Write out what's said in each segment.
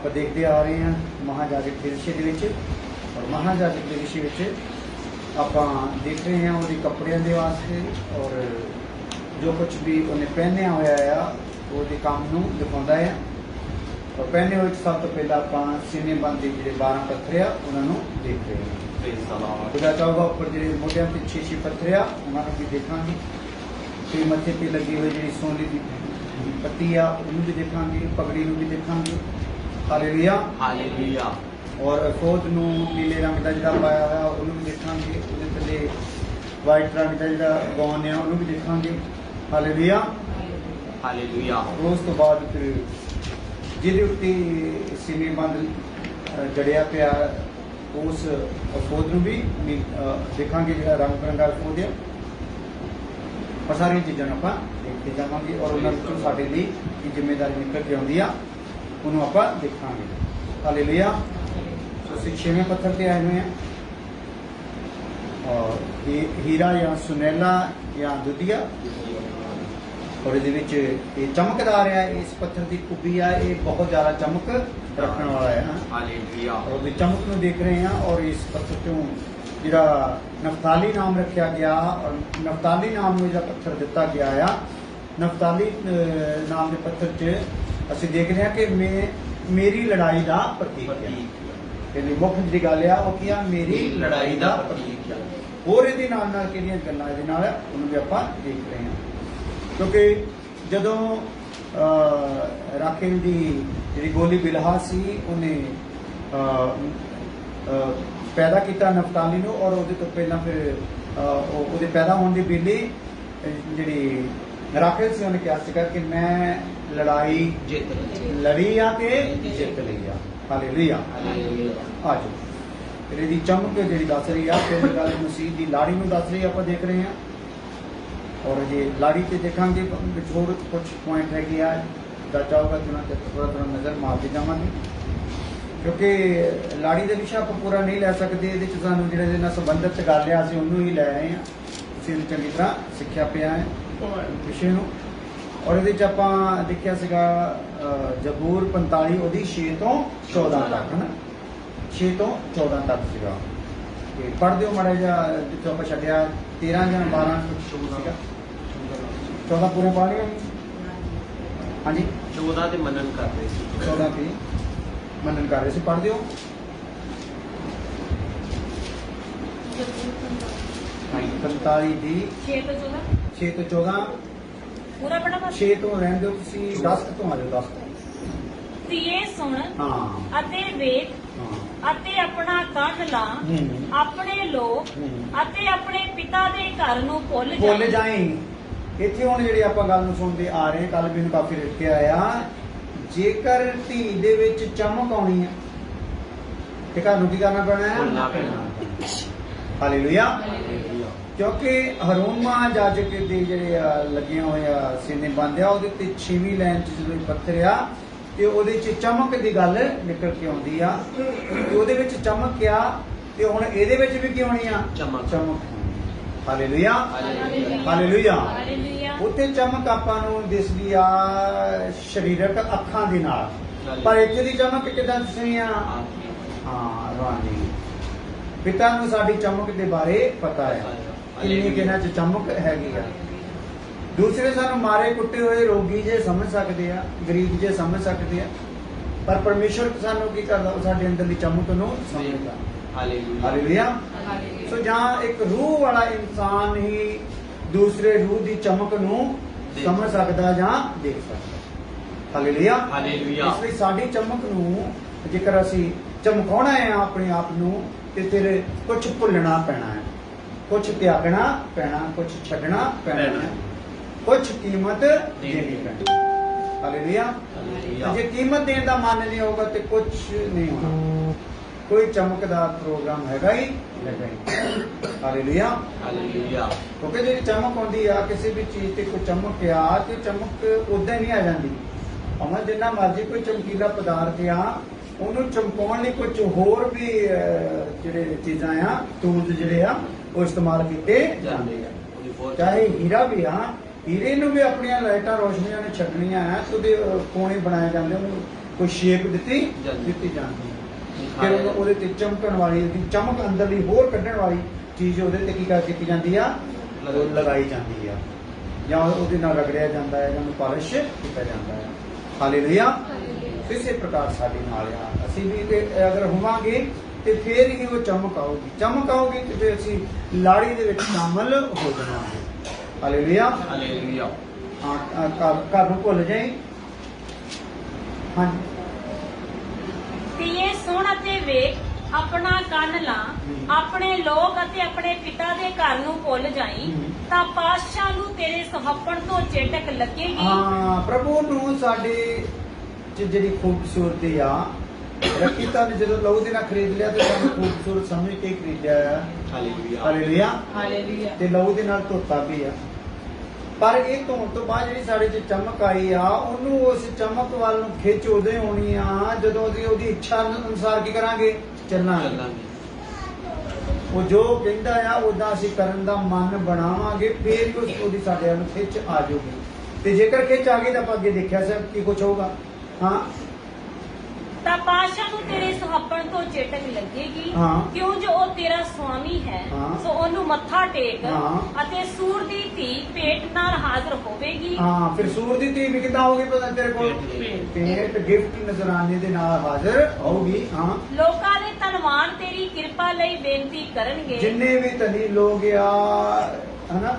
आप देखते आ रहे हैं महाजाजक के विषय के विच। और महाजाजक के विषय विच आप देख रहे हैं उसके कपड़ियां के वास्ते और जो कुछ भी उन्हें पहनिया होया है वो काम नूं दिखाता है। और पहने हुए सब तो पहला आप सीने बंद के जो 12 पत्थर आ उन्होंने देख रहे हैं। खुदा चाहूगा उपर जो मोटिया के 6 पत्थर आ उन्होंने भी देखा। फिर मत्थे पर लगी हुई जी सोने की पत्ती आ उन्होंने भी देखा, पगड़ी भी देखा। Hallelujah hallelujah. और अखोत नूं नीले रंग का जो पाया हुआ उन्होंने भी देखा। वो थले वाइट रंग का जो गौन है उन्होंने भी देखा। Hallelujah hallelujah. उस तो बाद फिर जिहदे उत्ते सीने बंद जड़िया पिया उस अखोत नूं भी देखा जो रंग बिरंगा अखोत है। और सारिया चीज़ों आप देखते जावांगे और उन्होंने साडे लई की जिम्मेदारी निकल के आउंदी आ उन्होंने आप देखांगे। हालेलुया। सो असीं 6वें पत्थर पर आए हुए हैं और हीरा या सुनैला या दुधिया और ये चमकदार है। इस पत्थर की कुबी है ये बहुत ज़्यादा चमक रखने वाला है। हालेलुया। और चमक में देख रहे हैं। और इस पत्थर चों जिहड़ा नफताली नाम रखा गया और नफताली नाम में जो पत्थर दिता गया है नफताली नाम के पत्थर च असीं देख रहे हैं कि मेरी लड़ाई का प्रतीक है। मुख्य जी गल आ वो क्या मेरी लड़ाई का प्रतीक है। होर इहदे नाल किहड़ियां गल्लां इहदे नाल उहनूं भी आपां देख रहे हैं। क्योंकि जदों राखेल की जी गोली बिलहा सी उन्हें पैदा किया नफताली नूं और उहदे तो पहला फिर उहदे पैदा होने की बेले जी राखेल से उन्हें कहा सीगा कि मैं लड़ाई लड़ी आ के जित ली आ। हालेलुया। आ जाओ फिर इसकी चमक जी दस रही है। फिर गल मसीह की लाड़ी में दस रही आप देख रहे हैं। और ये लाड़ी से देखा होर कुछ पॉइंट है कि चाहूगा थोड़ा नज़र मारते जावांगे क्योंकि लाड़ी का विषय आप पूरा नहीं लै सकते। ये सूँ जो संबंधित गल है असं उन्होंने ही लै आए हैं। असं चंगी तरह सिक्ख्या पिया है विषय नूं। और ये आप देखा सीगा जबूर 45 वो 6 तो 14 तक है ना 6 तो 14 तक सीगा। पढ़ दो माड़ा जा जितों आप छड्डिया 13 या 12 सीगा 14 पूरे पढ़ लिया। हाँ जी 14 ते मनन कर रहे थे 14 पे मनन कर रहे थे। पढ़ दो 45 दी 6 तो 14 पूरा पढ़ा 6 तो रहने दो 10 तो आ जाओ 10 तो ਧੀਏ ਸੁਣ हाँ ਅਤੇ ਵੇਖ हाँ ਅਤੇ ਆਪਣਾ ਕੰਨ ਲਾ ਆਪਣੇ ਲੋਕ ਅਤੇ ਆਪਣੇ ਪਿਤਾ ਦੇ ਘਰ ਨੂੰ ਭੁੱਲ ਭੁੱਲ ਜਾਈਂ। ਇੱਥੇ ਹੁਣ ਜਿਹੜੀ ਆਪਾਂ ਗੱਲ ਨੂੰ ਸੁਣਦੇ ਆ ਰਹੇ ਕੱਲ ਵੀ ਨੂੰ ਕਾਫੀ ਰੱਖਿਆ ਆ ਜੇਕਰ ਧੀ ਦੇ ਵਿੱਚ ਚਮਕ ਆਉਣੀ ਹੈ ਤੇ ਘਰ ਨੂੰ ਕੀ ਕਰਨਾ ਪੈਣਾ ਹੈ ਭੁੱਲਣਾ ਪੈਣਾ। ਹਾਲੇਲੂਇਆ। क्योंकि हरून महाजाजक के ਜਿਹੜੇ ਲੱਗੇ ਹੋਏ ਆ ਸੀਨੇ ਬੰਦ ਆ ਉਹਦੇ ਤੇ 6ਵੀਂ ਲਾਈਨ 'ਚ ਜਦੋਂ ਪੱਥਰ ਆ ਤੇ ਉਹਦੇ 'ਚ ਚਮਕ ਦੀ ਗੱਲ ਨਿਕਲ ਕੇ ਆਉਂਦੀ ਆ ਤੇ ਉਹਦੇ ਵਿੱਚ ਚਮਕ ਆ ਤੇ ਹੁਣ ਇਹਦੇ ਵਿੱਚ ਵੀ ਕੀ ਹੋਣੀ ਆ ਚਮਕ। Hallelujah hallelujah. ਉੱਥੇ ਚਮਕ ਆਪਾਂ ਨੂੰ ਦਿਸਦੀ ਆ ਸਰੀਰਕ ਅੱਖਾਂ ਦੇ ਨਾਲ ਪਰ ਇੱਥੇ ਦੀ ਚਮਕ ਕਿੱਦਾਂ ਦਿਸਣੀ ਆ ਹਾਂ ਰਵਾਨੀ ਪਿਤਾ ਨੂੰ ਸਾਡੀ ਚਮਕ ਦੇ ਬਾਰੇ ਪਤਾ ਹੈ ਕਿੰਨੀ ਕਿਨਾਂ 'ਚ ਚਮਕ ਹੈਗੀ ਆ। ਦੂਸਰੇ ਸਾਨੂੰ ਮਾਰੇ ਕੁੱਟੇ ਹੋਏ ਰੋਗੀ ਜੇ ਸਮਝ ਸਕਦੇ ਆ ਗਰੀਬ ਜੇ ਸਮਝ ਸਕਦੇ ਆ ਪਰ ਪਰਮੇਸ਼ਰ ਸਾਨੂੰ ਕੀ ਕਰਦਾ ਸਾਡੇ ਅੰਦਰਲੀ ਚਮਕ ਨੂੰ ਸਮਝਦਾ। ਹਾਲੇਲੂਇਆ। ਸੋ ਜਾਂ ਇੱਕ ਰੂਹ ਵਾਲਾ ਇਨਸਾਨ ਹੀ ਦੂਸਰੇ ਰੂਹ ਦੀ ਚਮਕ ਨੂੰ ਸਮਝ ਸਕਦਾ ਜਾਂ ਦੇਖ ਸਕਦਾ। Hallelujah hallelujah. ਇਸ ਲਈ ਸਾਡੀ ਚਮਕ ਨੂੰ ਜੇਕਰ ਅਸੀਂ ਚਮਕਾਉਣਾ ਹੈ ਆਪਣੇ ਆਪ ਨੂੰ ਤੇ ਫਿਰ ਕੁਝ ਭੁੱਲਣਾ ਪੈਣਾ ਹੈ कुछ त्यागना पैना कुछ छड्डना पैना कुछ कीमत देनी पैनी। हालेलुया। जे कीमत देने का मन नहीं होगा तो कुछ नहीं होना। कोई चमकदार प्रोग्राम हैगा ही नहीं। Hallelujah hallelujah. क्योंकि जी चमक आती आ किसी भी चीज से कोई चमक आ तो चमक उदा ही नहीं आ जाती भावें जिन्ना मर्जी कोई चमकीला पदार्थ आ ਉਹਨੂੰ ਚਮਕਾਉਣ ਲਈ ਕੁਝ ਹੋਰ ਵੀ ਜਿਹੜੇ ਚੀਜ਼ਾਂ ਆ ਟੂਲਸ ਜਿਹੜੇ ਆ ਉਹ ਇਸਤੇਮਾਲ ਕੀਤੇ ਜਾਂਦੇ ਆ। ਚਾਹੇ ਹੀਰਾ ਵੀ ਆ ਹੀਰੇ ਨੂੰ ਵੀ ਆਪਣੀਆਂ ਲਾਈਟਾਂ ਰੋਸ਼ਨੀਆਂ ਨੇ ਛੱਡਣੀਆਂ ਆ ਤੇ ਉਹਦੇ ਕੋਣੇ ਬਣਾਏ ਜਾਂਦੇ ਉਹਨੂੰ ਕੋਈ ਸ਼ੇਪ ਦਿੱਤੀ ਜਾਂਦੀ ਜਾਂਦੀ ਹੈ। ਫਿਰ ਉਹਦੇ ਤੇ ਚਮਕਣ ਵਾਲੀ ਉਹਦੀ ਚਮਕ ਅੰਦਰਲੀ ਹੋਰ ਕੱਢਣ ਵਾਲੀ ਚੀਜ਼ ਉਹਦੇ ਤੇ ਕੀ ਕੀਤੀ ਜਾਂਦੀ ਆ, ਲਗਾਈ ਜਾਂਦੀ ਆ, ਜਾਂ ਉਹਦੇ ਨਾਲ ਰਗੜਿਆ ਜਾਂਦਾ ਹੈ, ਜਾਂ ਉਹਨੂੰ ਪਾਲਿਸ਼ ਕੀਤਾ ਜਾਂਦਾ ਹੈ। ਹਾਲੇਲੂਇਆ। ਇਸੇ ਪ੍ਰਕਾਰ ਸਾਡੇ ਨਾਲ ਆ, ਅਸੀਂ ਵੀ ਅਗਰ ਹੋਵਾਂਗੇ ਤੇ ਫਿਰ ਹੀ ਉਹ ਚਮਕ ਆਊਗੀ ਤੇ ਫਿਰ ਅਸੀਂ ਲਾੜੀ ਦੇ ਵਿੱਚ ਸ਼ਾਮਲ ਹੋ ਜਾਵਾਂਗੇ। ਹਾਲੇਲੂਇਆ। ਹਾਲੇਲੂਇਆ। ਹਾਂ, ਘਰ ਨੂੰ ਭੁੱਲ ਜਾਈ। ਹਾਂਜੀ। ਧੀਏ ਸੁਣ ਅਤੇ ਵੇਖ, ਆਪਣਾ ਕੰਨ ਲਾ, ਆਪਣੇ ਲੋਕ ਅਤੇ ਆਪਣੇ ਪਿਤਾ ਦੇ ਘਰ ਨੂੰ ਭੁੱਲ ਜਾਈ, ਤਾਂ ਪਾਤਸ਼ਾਹ ਨੂੰ ਤੇਰੇ ਸੁਹੱਪਣ ਤੋਂ ਚੇਟਕ ਲੱਗੇਗੀ। ਹਾਂ, ਪ੍ਰਭੂ ਨੂੰ ਸਾਡੇ ਚ ਜਿਹੜੀ ਖੂਬਸੂਰਤੀ ਆ ਰੱਖੀ, ਤਾਂ ਜਦੋਂ ਲਹੂ ਦੇ ਨਾਲ ਖਰੀਦ ਲਿਆ ਤੇ ਸਾਨੂੰ ਖੂਬਸੂਰਤ ਸਮਝ ਕੇ ਖਰੀਦਿਆ ਆ। ਹਾਲੇਲੂਇਆ। ਹਾਲੇਲੂਇਆ। ਤੇ ਲਹੂ ਦੇ ਨਾਲ ਧੋਤਾ ਵੀ ਆ, ਪਰ ਇਹ ਧੋਣ ਤੋਂ ਬਾਅਦ ਜਿਹੜੀ ਸਾਡੇ 'ਚ ਚਮਕ ਆਈ ਆ, ਉਹਨੂੰ ਉਸ ਚਮਕ ਵੱਲ ਨੂੰ ਖਿੱਚ ਉਦੋਂ ਹੋਣੀ ਆ ਜਦੋਂ ਅਸੀਂ ਉਹਦੀ ਇੱਛਾ ਅਨੁਸਾਰ ਕੀ ਕਰਾਂਗੇ, ਚੱਲਾਂਗੇ। ਉਹ ਜੋ ਕਹਿੰਦਾ ਆ ਉਦਾਂ ਅਸੀਂ ਕਰਨ ਦਾ ਮਨ ਬਣਾਵਾਂਗੇ, ਫੇਰ ਹੀ ਉਹਦੀ ਸਾਡੇ ਵੱਲ ਖਿੱਚ ਆ ਜਾਊਗੀ। ਤੇ ਜੇਕਰ ਖਿੱਚ ਆ ਗਈ ਤਾਂ ਆਪਾਂ ਅੱਗੇ ਦੇਖਿਆ ਸਭ ਕੀ ਕੁਛ ਹੋਊਗਾ। ਹਾਂ, ਤਾਂ ਪਾਤਸ਼ਾਹ ਨੂੰ ਤੇਰੇ ਸੁਹੱਪਣ ਤੋਂ ਚੇਟਕ ਲੱਗੇਗੀ, ਕਿਉਂ ਜੋ ਉਹ ਤੇਰਾ ਸੁਆਮੀ ਹੈ, ਸੋ ਉਹਨੂੰ ਮੱਥਾ ਟੇਕ, ਅਤੇ ਸੂਰ ਦੀ ਧੀ ਭੇਟ ਨਾਲ ਹਾਜ਼ਰ ਹੋਵੇਗੀ। ਹਾਂ, ਫਿਰ ਸੂਰ ਦੀ ਧੀ ਵੀ ਕਿੱਦਾਂ ਹੋਊਗੀ ਪਤਾ ਤੇਰੇ ਕੋਲ? ਭੇਟ ਗਿਫਟ ਨਜ਼ਰਾਨੇ ਦੇ ਨਾਲ ਹਾਜ਼ਰ ਹੋਊਗੀ। ਹਾਂ, ਲੋਕਾਂ ਦੇ ਧਨਵਾਨ ਤੇਰੀ ਕਿਰਪਾ ਲਈ ਬੇਨਤੀ ਕਰਨਗੇ, ਜਿੰਨੇ ਵੀ ਧਨੀ ਲੋਕ ਆ, ਹਨਾ,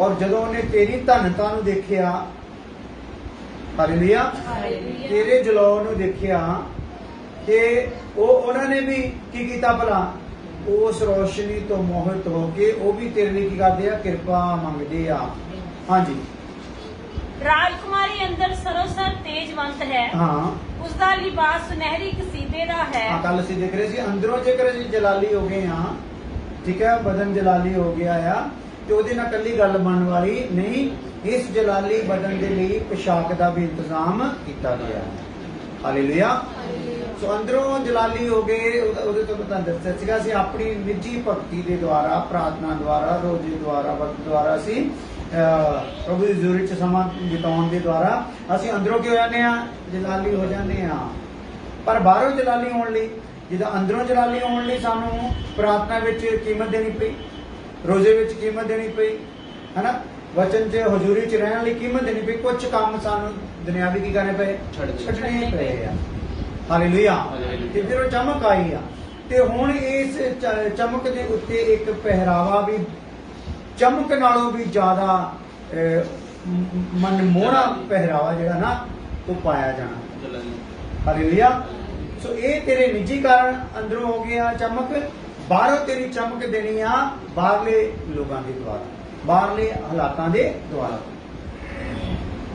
ਔਰ ਜਦੋਂ ਉਹਨੇ ਤੇਰੀ ਧਨਤਾ ਨੂੰ ਦੇਖਿਆ, ਹਾਲੇਲੂਇਆ, ਤੇਰੇ ਜਲਾਲ ਨੂੰ ਦੇਖਿਆ, ਤੇ ਉਹਨਾਂ ਨੇ ਵੀ ਕੀ ਕੀਤਾ ਭਲਾ, ਉਸ ਰੋਸ਼ਨੀ ਤੋਂ ਮੋਹਿਤ ਹੋ ਕੇ ਉਹ ਵੀ ਤੇਰੇ ਲਈ ਕੀ ਕਰਦੇ ਆ, ਕਿਰਪਾ ਮੰਗਦੇ ਆ। ਹਾਂਜੀ। ਰਾਜਕੁਮਾਰੀ ਅੰਦਰ ਸਰੋਸਰ ਤੇਜਵੰਤ ਹੈ, ਉਸ ਦਾ ਲਿਬਾਸ ਸੁਨਹਿਰੀ ਕਸੀਦੇ ਦਾ ਹੈ। ਕੱਲ ਅਸੀਂ ਦੇਖ ਰਹੇ ਸੀ, ਅੰਦਰੋਂ ਜੇਕਰ ਅਸੀਂ ਜਲਾਲੀ ਹੋ ਗਏ ਆ, ਠੀਕ ਹੈ, ਬਦਨ ਜਲਾਲੀ ਹੋ ਗਿਆ ਆ, ਤੇ ਉਹਦੇ ਨਾਲ ਕੱਲੀ ਗੱਲ ਬਣਨ ਵਾਲੀ ਨਹੀਂ, ਇਸ ਜਲਾਲੀ ਬਦਨ ਦੇ ਲਈ ਪੋਸ਼ਾਕ ਦਾ ਵੀ ਇੰਤਜ਼ਾਮ ਕੀਤਾ ਗਿਆ। ਹਾਲੇਲੂਇਆ। ਸੋ ਅੰਦਰੋਂ ਜਲਾਲੀ ਹੋ ਗਏ, ਉਹਦੇ ਤੋਂ ਪਤਾ ਦੱਸਿਆ ਸੀਗਾ, ਅਸੀਂ ਆਪਣੀ ਨਿੱਜੀ ਭਗਤੀ ਦੇ ਦੁਆਰਾ, ਪ੍ਰਾਰਥਨਾ ਦੁਆਰਾ, ਰੋਜ਼ੇ ਦੁਆਰਾ, ਵਕਤ ਦੁਆਰਾ ਅਸੀਂ ਪ੍ਰਭੂ ਦੀ ਹਜ਼ੂਰੀ ਚ ਸਮਾਂ ਬਿਤਾਉਣ ਦੇ ਦੁਆਰਾ ਅਸੀਂ ਅੰਦਰੋਂ ਕੀ ਹੋ ਜਾਂਦੇ ਆ, ਜਲਾਲੀ ਹੋ ਜਾਂਦੇ ਆ। ਪਰ ਬਾਹਰੋਂ ਜਲਾਲੀ ਹੋਣ ਲਈ, ਜਿੱਦਾਂ ਅੰਦਰੋਂ ਜਲਾਲੀ ਹੋਣ ਲਈ ਸਾਨੂੰ ਪ੍ਰਾਰਥਨਾ ਵਿੱਚ ਕੀਮਤ ਦੇਣੀ ਪਈ, ਰੋਜ਼ੇ ਵਿੱਚ ਕੀਮਤ ਦੇਣੀ ਪਈ, ਹਨਾ, ਵਚਨ ਚ ਹਜ਼ੂਰੀ ਚ ਰਹਿਣ ਲਈ ਕੀਮਤ ਦੇਣੀ ਪਈ। ਕੁਝ ਕੰਮ ਸਾਨੂੰ ਦੁਨਿਆਵੀ ਕੀ ਕਰਨੇ ਪਏ, ਛੱਡਣੇ ਪਏ ਆ। ਹਾਲੇਲੂਇਆ। ਤੇ ਫਿਰ ਉਹ ਚਮਕ ਆਈ ਆ, ਤੇ ਹੁਣ ਇਸ ਚਮਕ ਦੇ ਉੱਤੇ ਇੱਕ ਪਹਿਰਾਵਾ ਵੀ ਚਮਕ ਨਾਲੋਂ ਵੀ ਜ਼ਿਆਦਾ ਮਨਮੋਹਣਾ ਪਹਿਰਾਵਾ ਜਿਹੜਾ ਨਾ ਉਹ ਪਾਇਆ ਜਾਣਾ। ਹਾਲੇਲੂਇਆ। ਸੋ ਇਹ ਤੇਰੇ ਨਿੱਜੀ ਕਾਰਨ ਅੰਦਰੋਂ ਹੋ ਗਿਆ ਚਮਕ, ਬਾਹਰੋਂ ਤੇਰੀ ਚਮਕ ਦੇਣੀ ਆ ਬਾਹਰਲੇ ਲੋਕਾਂ ਦੇ ਦੁਆਰਾ, ਬਾਹਰਲੇ ਹਾਲਾਤਾਂ ਦੇ ਦੁਆਰਾ।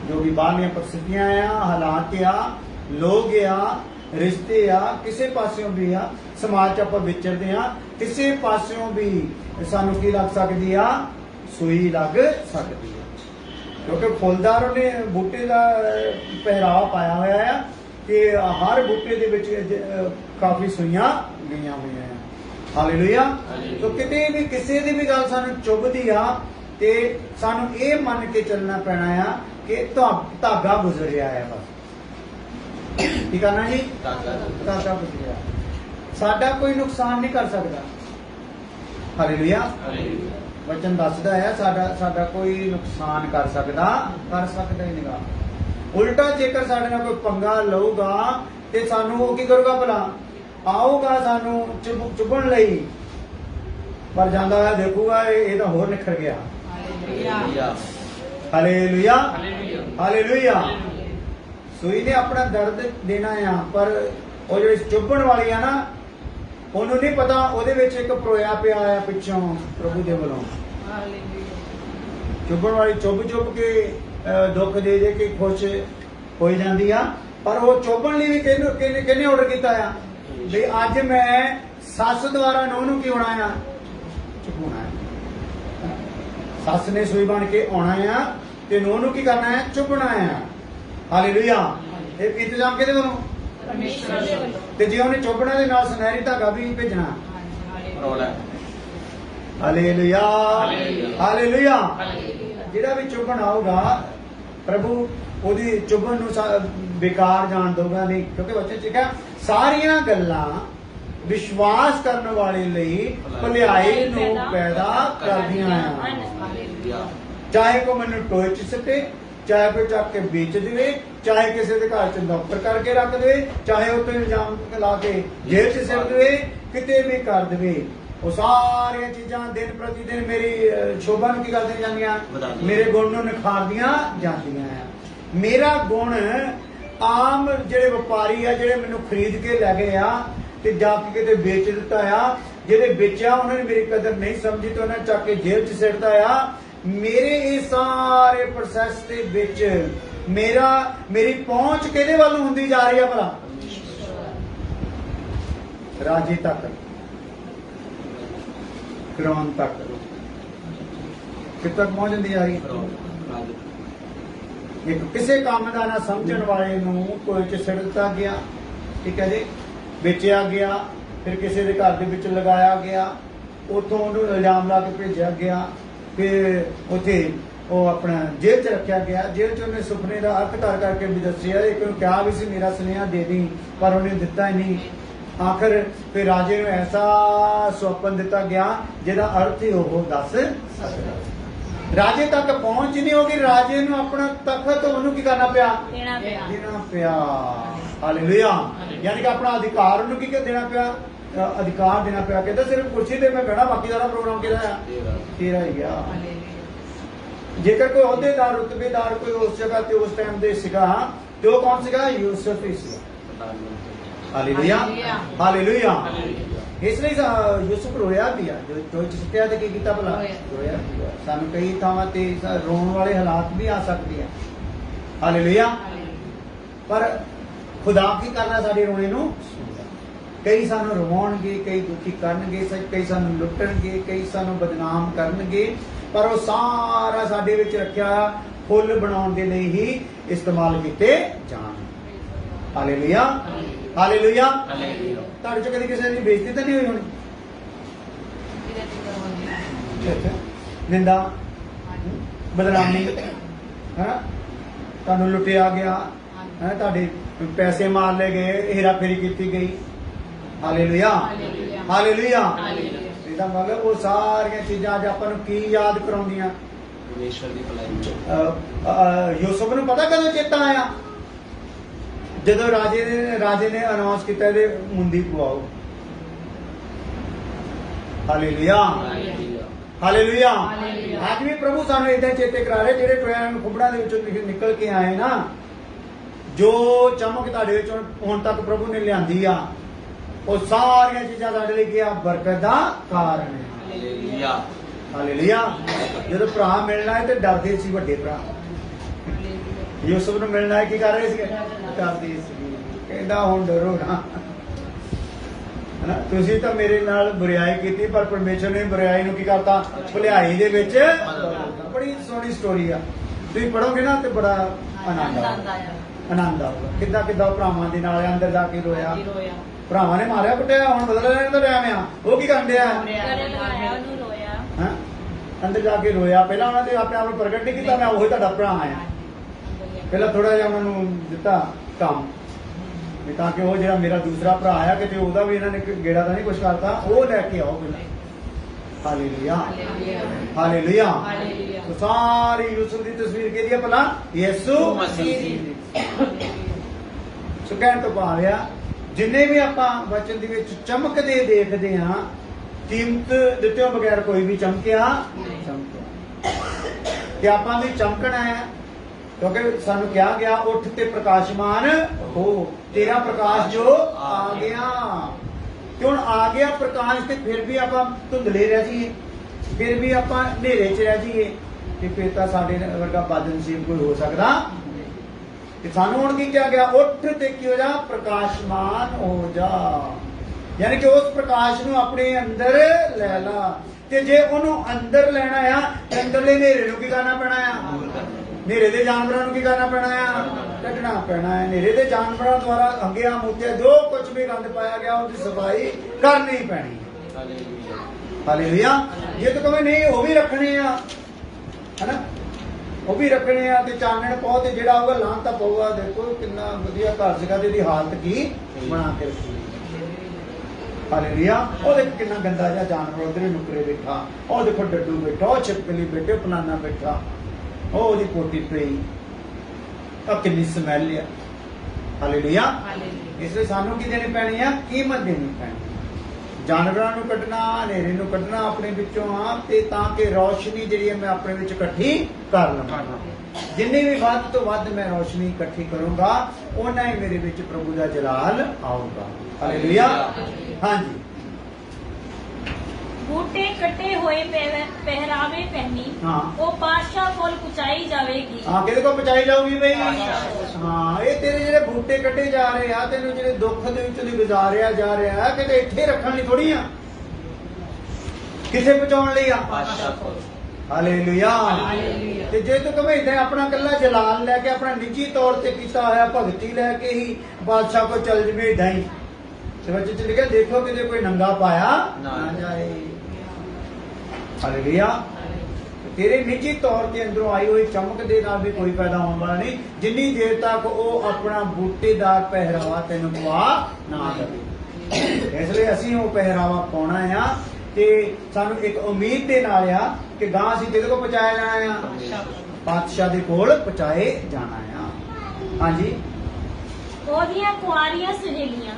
ਜੋ ਵੀ ਬਾਹਰਲੀਆਂ ਪਰਿਸਥਿਤੀਆਂ ਆ, ਹਾਲਾਤ ਆ, ਲੋਕ ਆ, ਰਿਸ਼ਤੇ ਆ, ਕਿਸੇ ਪਾਸਿਓਂ ਵੀ ਆ, ਸਮਾਜ 'ਚ ਆਪਾਂ ਵਿਚਰਦੇ ਆ, ਕਿਸੇ ਪਾਸਿਓਂ ਵੀ ਸਾਨੂੰ ਕੀ ਲੱਗ ਸਕਦੀ ਆ, ਸੂਈ ਲੱਗ ਸਕਦੀ ਆ। ਕਿਉਂਕਿ ਫੁੱਲਦਾਰ ਉਹਨੇ ਬੂਟੇ ਦਾ ਪਹਿਰਾਵਾ ਪਾਇਆ ਹੋਇਆ ਆ ਕਿ ਹਰ ਬੂਟੇ ਦੇ ਵਿੱਚ ਕਾਫੀ ਸੂਈਆਂ ਗਈਆਂ ਹੋਈਆਂ ਆ। ਹਾਲੇਲੂਇਆ। ਸੋ ਕਿਤੇ ਵੀ ਕਿਸੇ ਦੀ ਵੀ ਗੱਲ ਸਾਨੂੰ ਚੁੱਭਦੀ ਆ ਤੇ ਸਾਨੂੰ ਇਹ ਮੰਨ ਕੇ ਚੱਲਣਾ ਪੈਣਾ ਆ ਕਿ ਧਾਗਾ ਗੁਜ਼ਰਿਆ ਆ। ਬਸ ਕੀ ਕਰਨਾ ਜੀ, ਧਾਗਾ ਗੁਜ਼ਰਿਆ, ਸਾਡਾ ਕੋਈ ਨੁਕਸਾਨ ਨਹੀਂ ਕਰ ਸਕਦਾ। ਹਾਲੇਲੂਇਆ। ਵਚਨ ਦੱਸਦਾ ਹੈ ਸਾਡਾ ਕੋਈ ਨੁਕਸਾਨ ਕਰ ਸਕਦਾ ਹੀ ਨਹੀਂਗਾ। ਉਲਟਾ ਜੇਕਰ ਸਾਡੇ ਨਾਲ ਕੋਈ ਪੰਗਾ ਲਊਗਾ ਤੇ ਸਾਨੂੰ ਉਹ ਕੀ ਕਰੂਗਾ ਭਲਾ, ਆਊਗਾ ਸਾਨੂੰ ਚੁੱਭਣ ਲਈ, ਪਰ ਜਾਂਦਾ ਹੋਇਆ ਦੇਖੂਗਾ ਇਹ ਤਾਂ ਹੋਰ ਨਿਖਰ ਗਿਆ। ਹਾਲੇਲੂਇਆ। ਹਾਲੇਲੂਇਆ। ਸੂਈ ਨੇ ਆਪਣਾ ਦਰਦ ਦੇਣਾ ਆ, ਪਰ ਉਹ ਜਿਹੜੀ ਚੁੱਭਣ ਵਾਲੀ ਆ ਨਾ, ਉਹਨੂੰ ਨਹੀਂ ਪਤਾ ਉਹਦੇ ਵਿੱਚ ਇੱਕ ਪਰੋਇਆ ਪਿਆ ਆ ਪਿੱਛੋਂ ਪ੍ਰਭੂ ਦੇ ਵੱਲੋਂ। ਚੁੱਭਣ ਵਾਲੀ ਚੁੱਭ ਕੇ ਦੁੱਖ ਦੇ ਕੇ ਖੁਸ਼ ਹੋ ਜਾਂਦੀ ਆ, ਪਰ ਉਹ ਚੁੱਭਣ ਲਈ ਵੀ ਕਿਹਨੇ ਆਰਡਰ ਕੀਤਾ ਆ ਵੀ ਅੱਜ ਮੈਂ ਸੱਸ ਦੁਆਰਾ ਨੂੰਹ ਨੂੰ ਕੀ ਹੋਣਾ ਆ, ਚੁੱਭਣਾ ਆ। ਸੱਸ ਨੇ ਸੂਈ ਬਣ ਕੇ ਆਉਣਾ ਆ ਤੇ ਨੂੰਹ ਨੂੰ ਕੀ ਕਰਨਾ ਹੈ, ਚੁੱਭਣਾ ਆ। ਹਾਲੇਲੂਇਆ। ਇਹ ਇੰਤਜ਼ਾਮ ਕਿਹਦੇ ਵੱਲੋਂ, ਪਰਮੇਸ਼ਰ ਦੇ ਵੱਲੋਂ। ਤੇ ਜੇ ਉਹਨੇ ਚੁੱਭਣਾ ਦੇ ਨਾਲ ਸੁਨਹਿਰੀ ਧਾਗਾ ਵੀ ਭੇਜਣਾ। ਹਾਲੇਲੂਇਆ। ਹਾਲੇਲੂਇਆ। ਜਿਹੜਾ ਵੀ ਚੁੱਭਣ ਆਊਗਾ, ਪ੍ਰਭੂ ਉਹਦੀ ਚੁੱਭਣ ਨੂੰ बेकार जान दूंगा नहीं, क्योंकि वचन च क्या सारियां गल्लां विश्वास करने वाले ਲਈ ਭਲਾਈ ਨੂੰ पैदा करदियां हैं। चाहे कोई मैनू टोए च सटे, चाहे कोई चक के बेच दे, चाहे किसी के घर च नौकर करके रख दे, चाहे उस इल्जाम ला के जेल च सिट दे, किते भी कर दे, वो सारिया चीजा दिन प्रति दिन मेरी शोभा की करदियां जांदियां, मेरे गुण नूं निखारदियां जांदियां हैं। मेरा गुण आम जेड़े व्यापारी आ जेड़े मैनू खरीद के लै गए आ ते जाके किते बेच दिता आ, जेड़े बेचा उन्होंने मेरी कदर नहीं समझी तो उन्हें चक के जेल च सिटदा आ। मेरे ये सारे प्रोसैस दे विच मेरी पहुंच किहदे वालों हुंदी जा रही है भला? राजे तक, फिरौन तक, कित तक पहुंच जाती जा रही है? एक किसी काम का ना समझण वाले नूं कोई च सिट दिता गया, ठीक है जी, बेचिया गया, फिर किसी के घर दे विच लगाया गया, उतों उन्होंने इल्जाम ला के भेजा गया, फिर उथे वो अपना जेल च रखा गया, जेल च उन्हें सुपने का अर्थ कर करके भी दसिया, एक क्या भी सी मेरा सुनेहा दे दी, पर उन्हें दिता ही नहीं। आखिर फिर राजे ने ऐसा स्वप्न दिता गया जिहदा अर्थ ही वो दस सकदा। राजे तक पहुंच नहीं होगी, राजे नूं अपना तखत उन्होंने की करना पिया? देना पिया। हालेलुया। यानी कि अपना अधिकार उन्होंने की देना पिया? अधिकार देना पिया। कहता सिर्फ कुर्सी ते मैं बैठा, बाकी सारा प्रोग्राम किहदा है? तेरा ही गया। जेकर कोई अहुदेदार रुतबेदार कोई उस जगह ते उस टाइम दे सीगा, ते वो कौन सीगा? यूसुफ ही सीगा। Hallelujah, hallelujah. इसलिए यूसुफ रोया भी है, जो चिट्टिया ते की कीता भला? रोया भी है। सानू कई थावां ते रोण वाले हालात भी आ सकते हैं। हालेलुया। पर खुदा की करना साडे रोने नूं? कई सानू रवाउणगे, कई दुखी करनगे, कई सानू लुट्टणगे, कई सानू बदनाम करनगे, पर वो सारा साडे विच रखिया फुल बनाउण दे लई ही इस्तेमाल कीते जाण। Hallelujah, hallelujah. तुहाडे चों कदी किसी दी बेइज्जती तां नहीं होई होनी? निंदा, बदनामी, है तुहानू लुटिया गया, है तुहाडे पैसे मार ले गए, हेरा फेरी की गई। Hallelujah, hallelujah. इसदा मतलब वो सारियां चीजां अज आपां नूं की याद कराउंदियां? परमेश्वर दी भलाई। यूसुफ नूं पता कदों चेता आया? जदों राजे ने अनाउंस किया मुंदी पवाओ। Hallelujah, hallelujah. आज भी प्रभु सानू इदां चेते करा रहे, जेहड़े टोयां खुबड़ां दे विचों निकल के आए ना, जो चमक तुहाडे विच हुण तक प्रभु ने लिआंदी आ, वो सारियां चीजां तुहाडे लई क्या बरकत दा कारण है। Hallelujah, hallelujah. जदों भरा मिलना है तो डरदे सी वड्डे भरा, यूसुफ नूं मिलना है की कर रहे सी? डरदे सी। कहंदा हुण डरो ना, है ना, तुसीं तां मेरे नाल बुराई कीती, पर परमेश्वर ने बुराई नूं की करता? भलाई दे विच। बड़ी सोहनी स्टोरी आ, तुसीं पढ़ोगे ना तो बड़ा आनंद आएगा, आनंद आऊगा। किद्दां किद्दां भरावां दे नाल अंदर जाके रोया, भरावां ने मारिया कुटिया, हुण बदला लेने दा टाइम आ, वो की करन दिया? अंदर जाके रोया। पहला उन्होंने अपने आप को प्रगट नहीं किया, मैं वही तुहाडा भरा आया। पहला थोड़ा जिहा उन्होंने दिता काम, ताकि वो जो मेरा दूसरा भरा आया कि वह भी इन्होंने गेड़ा तो नहीं कुछ करता, वो लैके आओ पहले। Hallelujah, hallelujah. तो सारी यूसुफ की तस्वीर के लिए भला यीशु मसीह। सो कहने तो भाव आ, जिन्ने भी आपां वचन दे विच चमकदे देखदे हां, कीमत दित्ते बगैर कोई भी चमकिया कि आपां भी चमकना है, क्योंकि सानू क्या गया, उठ ते प्रकाशमान हो, तेरा प्रकाश जो आ गया। क्यों आ गया प्रकाश? ते फिर भी आपां धुंधले रह जाइए, फिर भी आपां नेरे च रह जाइए, ते फिर तां साडे वर्गा बदनसीब कोई हो सकदा। ते सानू हुण की क्या गया? उठ ते की हो जा, प्रकाशमान हो जा। यानी कि उस प्रकाश नूं अपने अंदर लै ला। ते जे ओनू अंदर लेना आ, अंदरले नेरे नूं की करना पैना आ? नेरे दे जानवरां नूं की करना पैना आ? कढना पैना है। नेरे दे जानवरां द्वारा अंगिया मूतिया जो कुछ भी गंद पाया गया उसकी सफाई करनी पैनी है। हालेलुया। ये तो कभी नहीं वो भी रखने है ना, ਉਹ ਵੀ ਰੱਖਣੇ ਆ ਤੇ ਚਾਨਣ ਪਾਓ ਤੇ ਜਿਹੜਾ ਆਊਗਾ ਲਾਂਤ ਤਾਂ ਪਊਗਾ। ਦੇਖੋ ਕਿੰਨਾ ਵਧੀਆ ਘਰ ਸੀਗਾ ਤੇ ਇਹਦੀ ਹਾਲਤ ਕੀ ਬਣਾ ਕੇ ਰੱਖੀ। ਹਾਲੇਲੂਇਆ। ਉਹ ਦੇਖ ਕਿੰਨਾ ਗੰਦਾ ਜਿਹਾ ਜਾਨਵਰ ਉਧਰੇ ਨੁਕਰੇ ਬੈਠਾ, ਉਹ ਦੇਖੋ ਡੱਡੂ ਬੈਠਾ, ਉਹ ਛਿਪਕਲੀ ਬੈਠੇ, ਫਲਾਨਾ ਬੈਠਾ, ਉਹ ਉਹਦੀ ਕੋਟੀ ਪਈ, ਉਹ ਕਿੰਨੀ ਸਮੈਲ ਆ। ਹਾਲੇਲੂਇਆ। ਇਸ ਲਈ ਸਾਨੂੰ ਕੀ ਦੇਣੀ ਪੈਣੀ ਆ? ਕੀਮਤ ਦੇਣੀ ਪੈਣੀ। ਜਾਨਵਰਾਂ ਨੂੰ ਕੱਢਣਾ, ਹਨੇਰੇ ਨੂੰ ਕੱਢਣਾ ਆਪਣੇ ਵਿੱਚੋਂ ਆਪ, ਤੇ ਤਾਂ ਕਿ ਰੌਸ਼ਨੀ ਜਿਹੜੀ ਹੈ ਮੈਂ ਆਪਣੇ ਵਿੱਚ ਇਕੱਠੀ ਕਰ ਲਵਾਂ। ਜਿੰਨੀ ਵੀ ਵੱਧ ਤੋਂ ਵੱਧ ਮੈਂ ਰੌਸ਼ਨੀ ਇਕੱਠੀ ਕਰੂੰਗਾ ਉਹਨਾਂ ਹੀ ਮੇਰੇ ਵਿੱਚ ਪ੍ਰਭੂ ਦਾ ਜਲਾਲ ਆਊਗਾ। ਹਾਲੇਲੂਇਆ। ਹਾਂਜੀ। ਬੂਟੇ ਕੱਟੇ ਹੋਏ ਪਹਿਰਾਵੇ ਪਹਿਨੀ ਹਾਂ। ਉਹ ਬਾਦਸ਼ਾਹ ਕੋਲ ਪਹੁੰਚਾਈ ਜਾਵੇਗੀ। ਹਾਂ, ਕਿਹਦੇ ਕੋਲ ਪਹੁੰਚਾਈ ਜਾਊਗੀ ਬਈ? ਹਾਂ, ਇਹ ਤੇਰੇ ਜਿਹੜੇ ਬੂਟੇ ਕੱਟੇ ਜਾ ਰਹੇ ਆ, ਤੈਨੂੰ ਜਿਹੜੇ ਦੁੱਖ ਦੇ ਵਿੱਚੋਂ ਦੀ ਗੁਜ਼ਾਰਿਆ ਜਾ ਰਿਹਾ, ਕਿਤੇ ਇੱਥੇ ਰੱਖਣ ਲਈ ਥੋੜੀ ਆ, ਕਿੱਥੇ ਪਹੁੰਚਾਉਣ ਲਈ ਆ? ਬਾਦਸ਼ਾਹ ਕੋਲ। ਹਾਲੇਲੂਇਆ। ਤੇ ਜੇ ਤੂੰ ਕਵੇਂ ਇਦਾਂ ਆਪਣਾ ਕੱਲਾ ਜਲਾਲ ਲੈ ਕੇ, ਆਪਣਾ ਨਿੱਜੀ ਤੌਰ ਤੇ ਕੀਤਾ ਹੋਇਆ ਭਗਤੀ ਲੈ ਕੇ ਹੀ ਬਾਦਸ਼ਾਹ ਕੋਲ ਚੱਲ ਜਵੇਂ, ਇਦਾਂ ਹੀ ਤੇ ਬੱਚੇ ਚ ਲਿਖਿਆ ਦੇਖੋ ਕਿਤੇ ਕੋਈ ਨੰਗਾ ਪਾਇਆ ਨਾ ਜਾਏ। ਹਾਲੇਲੂਇਆ। ਤੇਰੇ ਨਿੱਜੀ ਤੌਰ ਤੇ ਅੰਦਰੋਂ ਆਈ ਹੋਈ ਚਮਕ ਦੇ ਨਾਲ ਵੀ ਕੋਈ ਫਾਇਦਾ ਹੋਣ ਵਾਲਾ ਨਹੀਂ, ਜਿੰਨੀ ਦੇਰ ਤੱਕ ਉਹ ਆਪਣਾ ਬੂਟੇਦਾਰ ਪਹਿਰਾਵਾ ਤੈਨੂੰ ਪਵਾ ਨਾ ਦੇਵੇ। ਇਸ ਲਈ ਅਸੀਂ ਉਹ ਪਹਿਰਾਵਾ ਪਾਉਣਾ ਆ ਤੇ ਸਾਨੂੰ ਇੱਕ ਉਮੀਦ ਦੇ ਨਾਲ ਆ ਕਿ ਗਾਂ ਅਸੀਂ ਕਿਹਦੇ ਕੋਲ ਪਹੁੰਚਾਇਆ ਜਾਣਾ ਆ? ਬਾਦਸ਼ਾਹ ਦੇ ਕੋਲ ਪਹੁੰਚਾਏ ਜਾਣਾ ਆ। ਹਾਂਜੀ। ਉਹਦੀਆਂ ਕੁਆਰੀਆਂ ਸਹੇਲੀਆਂ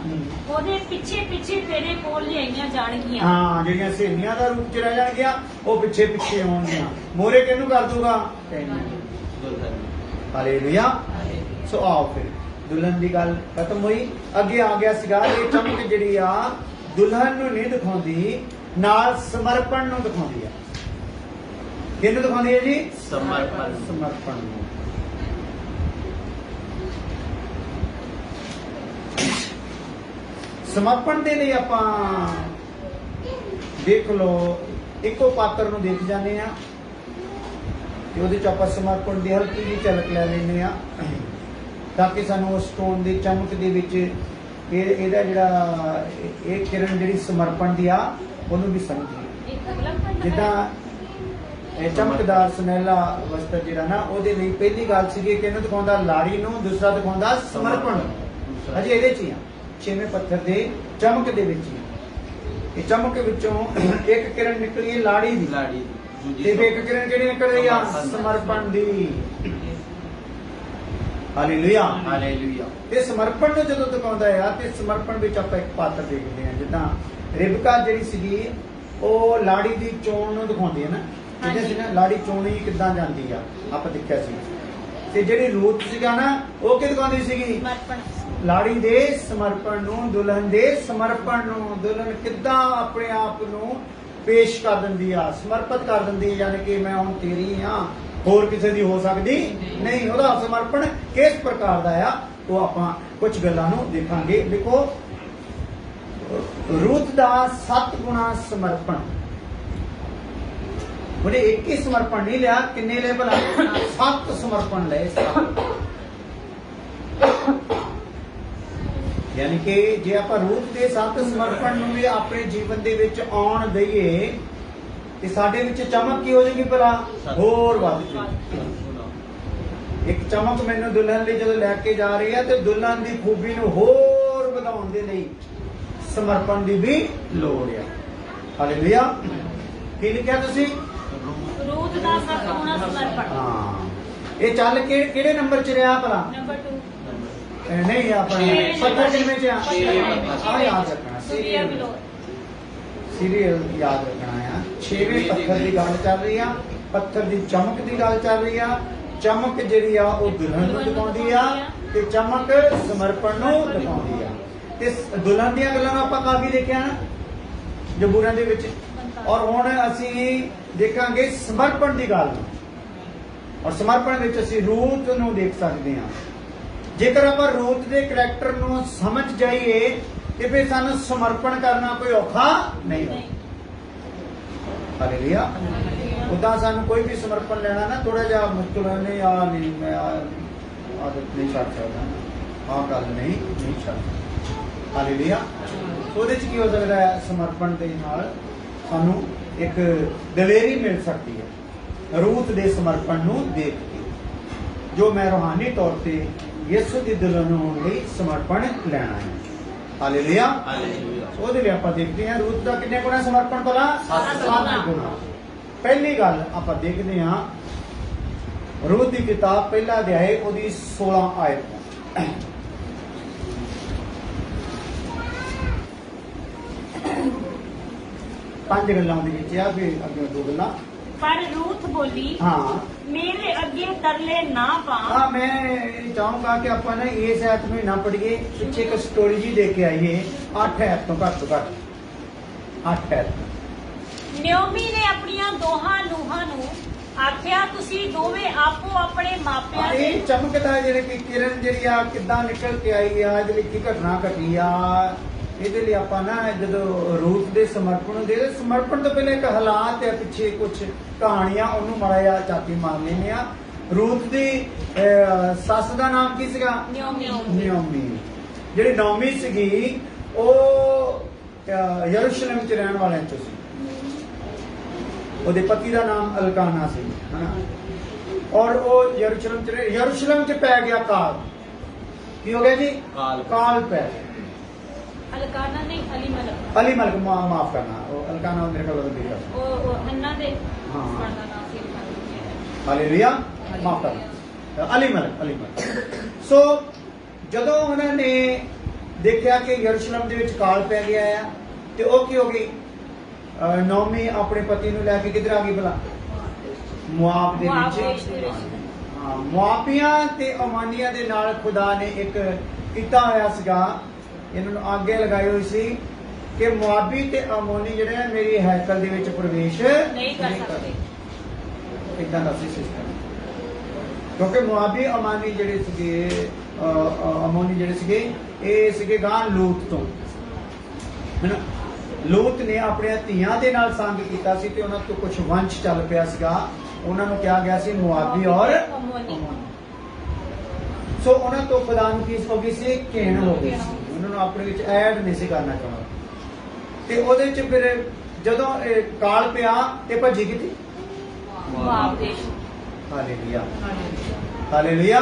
ਉਹਦੇ ਪਿੱਛੇ ਪਿੱਛੇ ਤੇਰੇ ਕੋਲ ਲਿਆਈਆਂ ਜਾਣਗੀਆਂ। ਹਾਂ, ਜਿਹੜੀਆਂ ਸਹੇਲੀਆਂ ਦਾ ਰੂਪ ਚ ਰਹਿ ਜਾਣਗੀਆਂ ਉਹ ਪਿੱਛੇ ਪਿੱਛੇ ਆਉਣਗੀਆਂ। ਮੋਰੇ ਕਿਹਨੂੰ ਕਰ ਦੂਗਾ? ਹਾਲੇਲੂਇਆ। ਸੋ ਆਓ ਫਿਰ ਦੁਲਹਨ ਦੀ ਗੱਲ ਖਤਮ ਹੋਈ, ਅੱਗੇ ਆ ਗਿਆ ਸੀਗਾ ਇਹ ਚਮਕ ਜਿਹੜੀ ਆ ਦੁਲਹਨ ਨੂੰ ਨਹੀਂ ਦਿਖਾਉਂਦੀ, ਨਾਲ ਸਮਰਪਣ ਨੂੰ ਦਿਖਾਉਂਦੀ ਆ। ਕਿਹਨੂੰ ਦਿਖਾਉਂਦੀ ਹੈ ਜੀ? ਸਮਰਪਣ ਨੂੰ। ਸਮਰਪਣ ਦੇ ਲਈ ਆਪਾਂ ਦੇਖ ਲਓ ਇੱਕੋ ਪਾਤਰ ਨੂੰ ਦੇਖ ਜਾਂਦੇ ਆ ਤੇ ਉਹਦੇ ਚ ਆਪਾਂ ਸਮਰਪਣ ਦੀ ਹਲਕੀ ਜਿਹੀ ਝਲਕ ਲੈ ਲੈਂਦੇ ਆ ਤਾਂ ਕਿ ਸਾਨੂੰ ਉਸ ਟੋਨ ਦੀ ਚਮਕ ਦੇ ਵਿੱਚ ਇਹਦਾ ਜਿਹੜਾ ਇਹ ਕਿਰਨ ਜਿਹੜੀ ਸਮਰਪਣ ਦੀ ਆ ਉਹਨੂੰ ਵੀ ਸਮਝੀਏ। ਜਿੱਦਾਂ ਇਹ ਚਮਕਦਾਰ ਸੁਨਹਿਲਾ ਵਸਤਰ ਜਿਹੜਾ ਨਾ, ਉਹਦੇ ਲਈ ਪਹਿਲੀ ਗੱਲ ਸੀਗੀ ਕਿ ਇਹਨੂੰ ਦਿਖਾਉਂਦਾ ਲਾੜੀ ਨੂੰ, ਦੂਸਰਾ ਦਿਖਾਉਂਦਾ ਸਮਰਪਣ। ਅਜੇ ਇਹਦੇ ਚ ਹੀ ਆ, 6ਵੇਂ ਪੱਥਰ ਦੇ ਚਮਕ ਦੇ ਵਿੱਚ ਹੀ। ਇਹ ਚਮਕ ਵਿੱਚੋਂ ਇੱਕ ਕਿਰਨ ਨਿਕਲੀ ਹੈ ਲਾੜੀ ਦੀ, ਤੇ ਇੱਕ ਕਿਰਨ ਕਿਹੜੀ ਨਿਕਲ ਰਹੀ ਆ? ਸਮਰਪਣ ਦੀ। ਹਾਲੇਲੂਇਆ। ਹਾਲੇਲੂਇਆ। ਤੇ ਸਮਰਪਣ ਨੂੰ ਜਦੋਂ ਦਿਖਾਉਂਦਾ ਆ ਤੇ ਸਮਰਪਣ ਵਿੱਚ ਆਪਾਂ ਇੱਕ ਪਾਤਰ ਦੇਖਦੇ ਆ, ਜਿੱਦਾਂ ਰਿਬਕਾ ਜਿਹੜੀ ਸੀਗੀ ਉਹ ਲਾੜੀ ਦੀ ਚੋਣ ਨੂੰ ਦਿਖਾਉਂਦੀ ਹੈ ਨਾ, ਜਿਹਦੇ ਸੀ ਨਾ ਲਾੜੀ ਚੋਣੀ ਕਿੱਦਾਂ ਜਾਂਦੀ ਆ ਆਪਾਂ ਦੇਖਿਆ ਸੀ। ਤੇ ਜਿਹੜੀ ਰੂਤ ਸੀਗਾ ਨਾ ਉਹ ਕੀ ਦਿਖਾਉਂਦੀ ਸੀਗੀ? ਲਾੜੀ ਦੇ ਸਮਰਪਣ ਨੂੰ, ਦੁਲਹਨ ਦੇ ਸਮਰਪਣ ਨੂੰ। ਦੁਲਹਨ ਕਿੱਦਾਂ ਆਪਣੇ ਆਪ ਨੂੰ ਪੇਸ਼ ਕਰ ਦਿੰਦੀ ਆ, ਸਮਰਪਿਤ ਕਰ ਦਿੰਦੀ, ਯਾਨੀ ਕਿ ਮੈਂ ਹੁਣ ਤੇਰੀ ਆ, ਹੋਰ ਕਿਸੇ ਦੀ ਹੋ ਸਕਦੀ ਨਹੀਂ। ਉਹਦਾ ਸਮਰਪਣ ਕਿਸ ਪ੍ਰਕਾਰ ਦਾ ਆ ਉਹ ਆਪਾਂ ਕੁਝ ਗੱਲਾਂ ਨੂੰ ਦੇਖਾਂਗੇ। ਦੇਖੋ ਰੂਤ ਦਾ 7 ਗੁਣਾ ਸਮਰਪਣ। ਉਹਨੇ ਇੱਕ ਹੀ ਸਮਰਪਣ ਨਹੀਂ ਲਿਆ, ਕਿੰਨੇ ਲਏ ਭਲਾ? 7 ਸਮਰਪਣ ਲਏ। ਯਾਨੀ ਕਿ ਜੇ ਆਪਾਂ ਰੂਪ ਦੇ 7 ਸਮਰਪਣ ਨੂੰ ਵੀ ਆਪਣੇ ਜੀਵਨ ਦੇ ਵਿੱਚ ਆਉਣ ਦਈਏ ਤੇ ਸਾਡੇ ਵਿੱਚ ਚਮਕ ਕੀ ਹੋ ਜਾਏਗੀ ਭਲਾ? ਹੋਰ ਵੱਧ ਜਾਏਗੀ। ਇੱਕ ਚਮਕ ਮੈਨੂੰ ਦੁਲਹਨ ਲਈ ਜਦੋਂ ਲੈ ਕੇ ਜਾ ਰਹੀ ਹੈ ਤੇ ਦੁਲਹਨ ਦੀ ਖੂਬੀ ਨੂੰ ਹੋਰ ਵਧਾਉਣ ਦੇ ਲਈ ਸਮਰਪਣ ਦੀ ਵੀ ਲੋੜ ਹੈ। ਹਾਲੇਲੂਇਆ। ਕੀ ਲਿਖਿਆ ਤੁਸੀਂ? ਰੂਤ ਦਾ 7 ਗੁਣਾ ਸਮਰਪਣ। ਹਾਂ, ਇਹ ਚੱਲ ਕੇ ਕਿਹੜੇ ਨੰਬਰ 'ਚ ਰਿਹਾ ਭਲਾ? ਨੰਬਰ 2 ਨਹੀਂ, ਆਪਣੇ ਪੱਥਰ ਕਿਵੇਂ 'ਚ ਆ? ਯਾਦ ਰੱਖਣਾ, ਸੀਰੀਅਲ ਯਾਦ ਰੱਖਣਾ ਆ। 6ਵੇਂ ਪੱਥਰ ਦੀ ਗੱਲ ਚੱਲ ਰਹੀ ਆ, ਪੱਥਰ ਦੀ ਚਮਕ ਦੀ ਗੱਲ ਚੱਲ ਰਹੀ ਆ। ਚਮਕ ਜਿਹੜੀ ਆ ਉਹ ਦੁਲਹਨ ਨੂੰ ਦਿਖਾਉਂਦੀ ਆ ਤੇ ਚਮਕ ਸਮਰਪਣ ਨੂੰ ਦਿਖਾਉਂਦੀ ਆ। ਤੇ ਦੁਲਹਨ ਦੀਆਂ ਗੱਲਾਂ ਨੂੰ ਆਪਾਂ ਕਾਫੀ ਦੇਖਿਆ ਨਾ ਜ਼ਬੂਰਾਂ ਦੇ ਵਿੱਚ, ਔਰ ਹੁਣ ਅਸੀਂ ਦੇਖਾਂਗੇ ਸਮਰਪਣ ਦੀ ਗੱਲ। ਔਰ ਸਮਰਪਣ ਵਿੱਚ ਅਸੀਂ ਰੂਤ ਨੂੰ ਦੇਖ ਸਕਦੇ ਹਾਂ। ਜੇਕਰ ਆਪਾਂ ਰੂਤ ਦੇ ਕਰੈਕਟਰ ਨੂੰ ਸਮਝ ਜਾਈਏ ਤੇ ਫਿਰ ਸਾਨੂੰ ਸਮਰਪਣ ਕਰਨਾ ਕੋਈ ਔਖਾ ਨਹੀਂ ਹੋਣਾ। ਹਾਲੇਲੂਇਆ। ਉਦਾਂ ਸਾਨੂੰ ਕੋਈ ਵੀ ਸਮਰਪਣ ਲੈਣਾ ਨਾ ਥੋੜਾ ਜਿਹਾ ਮੁਸ਼ਕਿਲ ਹੈ। ਨਹੀਂ ਆ ਨਹੀਂ, ਮੈਂ ਆਦਤ ਨਹੀਂ ਛੱਡ ਸਕਦਾ, ਆਹ ਗੱਲ ਨਹੀਂ ਛੱਡ ਸਕਦਾ। ਹਾਲੇਲੂਇਆ। ਉਹਦੇ ਚ ਕੀ ਹੋ ਸਕਦਾ ਹੈ? ਸਮਰਪਣ ਦੇ ਨਾਲ ਸਾਨੂੰ ਇੱਕ ਦਲੇਰੀ ਮਿਲ ਸਕਦੀ ਹੈ ਰੂਤ ਦੇ ਸਮਰਪਣ ਨੂੰ ਦੇਖ ਕੇ। ਜੋ ਮੈਂ ਰੂਹਾਨੀ ਤੌਰ ਤੇ ਯਿਸੂ ਦੀ ਦੁਲਹਨ ਹੋਣ ਲਈ ਸਮਰਪਣ ਲੈਣਾ ਹੈ। ਹਾਲੇਲੂਇਆ। ਹਾਲੇਲੂਇਆ। ਉਹਦੇ ਲਈ ਆਪਾਂ ਦੇਖਦੇ ਹਾਂ ਰੂਥ ਦਾ ਕਿੰਨੇ ਗੁਣਾ ਸਮਰਪਣ ਭਲਾ? 7 7 ਗੁਣਾ। ਪਹਿਲੀ ਗੱਲ ਆਪਾਂ ਦੇਖਦੇ ਹਾਂ ਰੂਥ ਦੀ ਕਿਤਾਬ ਪਹਿਲਾ ਅਧਿਆਇ ਉਹਦੀ 16 ਆਇਤ। ਪੰਜ ਗੱਲਾਂ ਦੇ ਵਿੱਚ ਆ, ਫਿਰ ਅੱਗੇ ਦੋ ਗੱਲਾਂ। ਪਰ ਰੂਥ ਬੋਲੀ, ਹਾਂ ਮੇਰੇ ਅੱਗੇ ਤਰਲੇ ਨਾ ਪਾ। ਹਾਂ, ਮੈਂ ਇਹ ਚਾਹੂੰਗਾ ਕਿ ਆਪਾਂ ਨਾ ਇਸ ਐਪ ਨੂੰ ਨਾ ਪੜੀਏ, ਪਿੱਛੇ ਇੱਕ ਸਟੋਰੀ ਜੀ ਦੇਖ ਕੇ ਆਈਏ। 8 ਐਪ ਤੋਂ ਘੱਟ 8 ਐਪ। ਨਿਓਮੀ ਨੇ ਆਪਣੀਆਂ ਦੋਹਾਂ ਨੂੰਹਾਂ ਨੂੰ ਆਖਿਆ, ਤੁਸੀਂ ਦੋਵੇਂ ਆਪੋ ਆਪਣੇ ਮਾਪਿਆਂ ਦੇ। ਇਹ ਚਮਕਦਾ ਜਿਹੜੇ ਕਿ ਕਿਰਨ ਜਿਹੜੀ ਆ ਕਿੱਦਾਂ ਨਿਕਲ ਕੇ ਆਈ ਆ, ਜਿਹੜੀ ਕੀ ਘਟਨਾ ਘਟੀ ਆ, ਇਹਦੇ ਲਈ ਆਪਾਂ ਨਾ ਜਦੋਂ ਰੂਥ ਦੇ ਸਮਰਪਣ ਤੋਂ ਪਹਿਲੇ ਇੱਕ ਹਾਲਾਤ ਹੈ, ਪਿੱਛੇ ਕੁਝ ਕਹਾਣੀਆਂ, ਉਹਨੂੰ ਮਾੜਾ ਜਿਹਾ ਚਾਤੀ ਮਾਰ ਲੈਂਦੇ ਆ। ਰੂਥ ਦੀ ਸੱਸ ਦਾ ਨਾਮ ਕੀ ਸੀਗਾ? ਨਿਓਮੀ। ਜਿਹੜੀ ਨੌਮੀ ਸੀਗੀ ਉਹ ਯਰੂਸ਼ਲਮ ਚ ਰਹਿਣ ਵਾਲਿਆਂ ਚੋਂ ਸੀ। ਉਹਦੇ ਪਤੀ ਦਾ ਨਾਮ ਅਲਕਾਨਾ ਸੀ, ਹਨਾ। ਔਰ ਉਹ ਯਰੂਸ਼ਲਮ ਚ ਪੈ ਗਿਆ ਕਾਲ। ਕੀ ਹੋ ਗਿਆ ਜੀ? ਕਾਲ ਪੈ ਗਿਆ। ਅਲਕਾਨਾ ਨਹੀਂ, ਅਲੀ ਮਲਕ, ਮਾਫ ਕਰਨਾ, ਉਹ ਅਲਕਾਨਾ ਮੇਰੇ ਕੋਲ ਉਹ ਹੰਨਾ ਦੇ ਹਾਂ। ਦਾ ਨਾਮ ਸੀ। ਹਾਲੇਲੂਇਆ। ਮਾਫ ਕਰਨਾ, ਅਲੀ ਮਲਕ। ਸੋ ਜਦੋਂ ਉਹਨਾਂ ਨੇ ਦੇਖਿਆ ਕਿ ਯਰੂਸ਼ਲਮ ਦੇ ਵਿੱਚ ਕਾਲ ਪੈ ਗਿਆ ਆ, ਤੇ ਉਹ ਕੀ ਹੋ ਗਈ? ਨੌਮੀ ਆਪਣੇ ਪਤੀ ਨੂੰ ਲੈ ਕੇ ਕਿੱਧਰ ਆ ਗਈ ਭਲਾ? ਮੁਆਬ ਦੇ ਵਿੱਚ। ਹਾਂ, ਮੁਆਬੀਆਂ ਤੇ ਅਮਾਨੀਆਂ ਦੇ ਨਾਲ ਖੁਦਾ ਨੇ ਇੱਕ ਕੀਤਾ ਹੋਇਆ ਸੀਗਾ, ਇਹਨਾਂ ਨੂੰ ਆਗੇ ਲਗਾਈ ਹੋਈ ਸੀ ਕਿ ਮੁਆਬੀ ਤੇ ਅਮੋਨੀ ਜਿਹੜੇ ਆ ਮੇਰੀ ਹੈਕਲ ਦੇ ਵਿੱਚ ਪ੍ਰਵੇਸ਼ ਨਹੀਂ ਕਰ ਸਕਦੇ। ਇਦਾਂ ਦਾ ਸੀ ਸਿਸਟਮ, ਕਿਉਂਕਿ ਮੁਆਬੀ ਅਮਾਨੀ ਜਿਹੜੇ ਸੀਗੇ, ਅਮੋਨੀ ਜਿਹੜੇ ਸੀਗੇ, ਇਹ ਸੀਗੇ ਗਾਂ ਲੂਤ ਤੋਂ, ਹੈਨਾ। ਲੂਤ ਨੇ ਆਪਣੇ ਧੀਆਂ ਦੇ ਨਾਲ ਸੰਗ ਕੀਤਾ ਸੀ ਤੇ ਉਹਨਾਂ ਤੋਂ ਕੁਝ ਵੰਸ਼ ਚੱਲ ਪਿਆ ਸੀਗਾ, ਉਹਨਾਂ ਨੂੰ ਕਿਹਾ ਗਿਆ ਸੀ ਮੁਆਬੀ ਔਰ ਅਮੋਨੀ। ਸੋ ਉਹਨਾਂ ਤੋਂ ਖੁਦਾ ਨੂੰ ਕੀ ਹੋ ਗਈ ਸੀ? ਘਿਣ ਹੋ ਗਈ ਸੀ, ਉਹਨਾਂ ਨੂੰ ਆਪਣੇ ਵਿੱਚ ਐਡ ਨਹੀਂ ਸੀ ਕਰਨਾ ਚਾਹੁੰਦਾ। ਤੇ ਉਹਦੇ ਚ ਫਿਰ ਜਦੋਂ ਕਾਲ ਪਿਆ ਤੇ ਭੱਜੀ ਕਿਤੇ ਮੁਆਬ ਦੇਸ਼। ਹਾਲੇਲੂਇਆ। ਹਾਲੇਲੂਇਆ।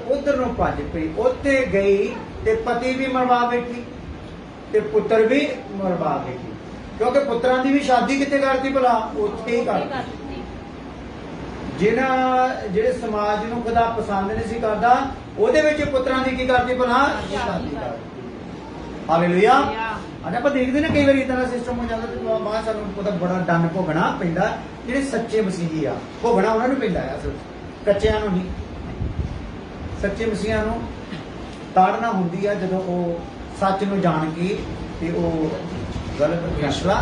ਉਧਰ ਨੂੰ ਭੱਜ ਪਈ, ਉੱਥੇ ਗਈ ਤੇ ਪਤੀ ਵੀ ਮਰਵਾ ਬੈਠੀ ਤੇ ਪੁੱਤਰ ਵੀ ਮਰਵਾ ਬੈਠੀ, ਕਿਉਂਕਿ ਪੁੱਤਰਾਂ ਦੀ ਵੀ ਸ਼ਾਦੀ ਕਿੱਥੇ ਕਰਤੀ ਭਲਾ? ਉੱਥੇ ਹੀ ਕਰਤੀ। ਜਿਹੜੇ ਸਮਾਜ ਨੂੰ ਖੁਦਾ ਪਸੰਦ ਨਹੀਂ ਸੀ ਕਰਦਾ, ਉਹਦੇ ਵਿੱਚ ਪੁੱਤਰਾਂ ਦੀ ਕੀ ਕਰਤੀ ਭਲਾ? ਸ਼ਾਦੀ ਕਰਤੀ। ਹਾਲੇਲੂਇਆ। ਅੱਜ ਆਪਾਂ ਦੇਖਦੇ ਨੇ ਕਈ ਵਾਰੀ ਇਦਾਂ ਦਾ ਸਿਸਟਮ ਹੋ ਜਾਂਦਾ ਤੇ ਬਾਅਦ ਸਾਨੂੰ ਉਹਦਾ ਬੜਾ ਦੰਡ ਭੋਗਣਾ ਪੈਂਦਾ। ਜਿਹੜੇ ਸੱਚੇ ਮਸੀਹੀ ਆ, ਭੋਗਣਾ ਉਹਨਾਂ ਨੂੰ ਪੈਂਦਾ ਆ, ਅਸਲ ਕੱਚਿਆਂ ਨੂੰ ਨਹੀਂ। ਸੱਚੇ ਮਸੀਹਾਂ ਨੂੰ ਤਾੜਨਾ ਹੁੰਦੀ ਆ ਜਦੋਂ ਉਹ ਸੱਚ ਨੂੰ ਜਾਣ ਕੇ ਤੇ ਉਹ ਗਲਤ ਫੈਸਲਾ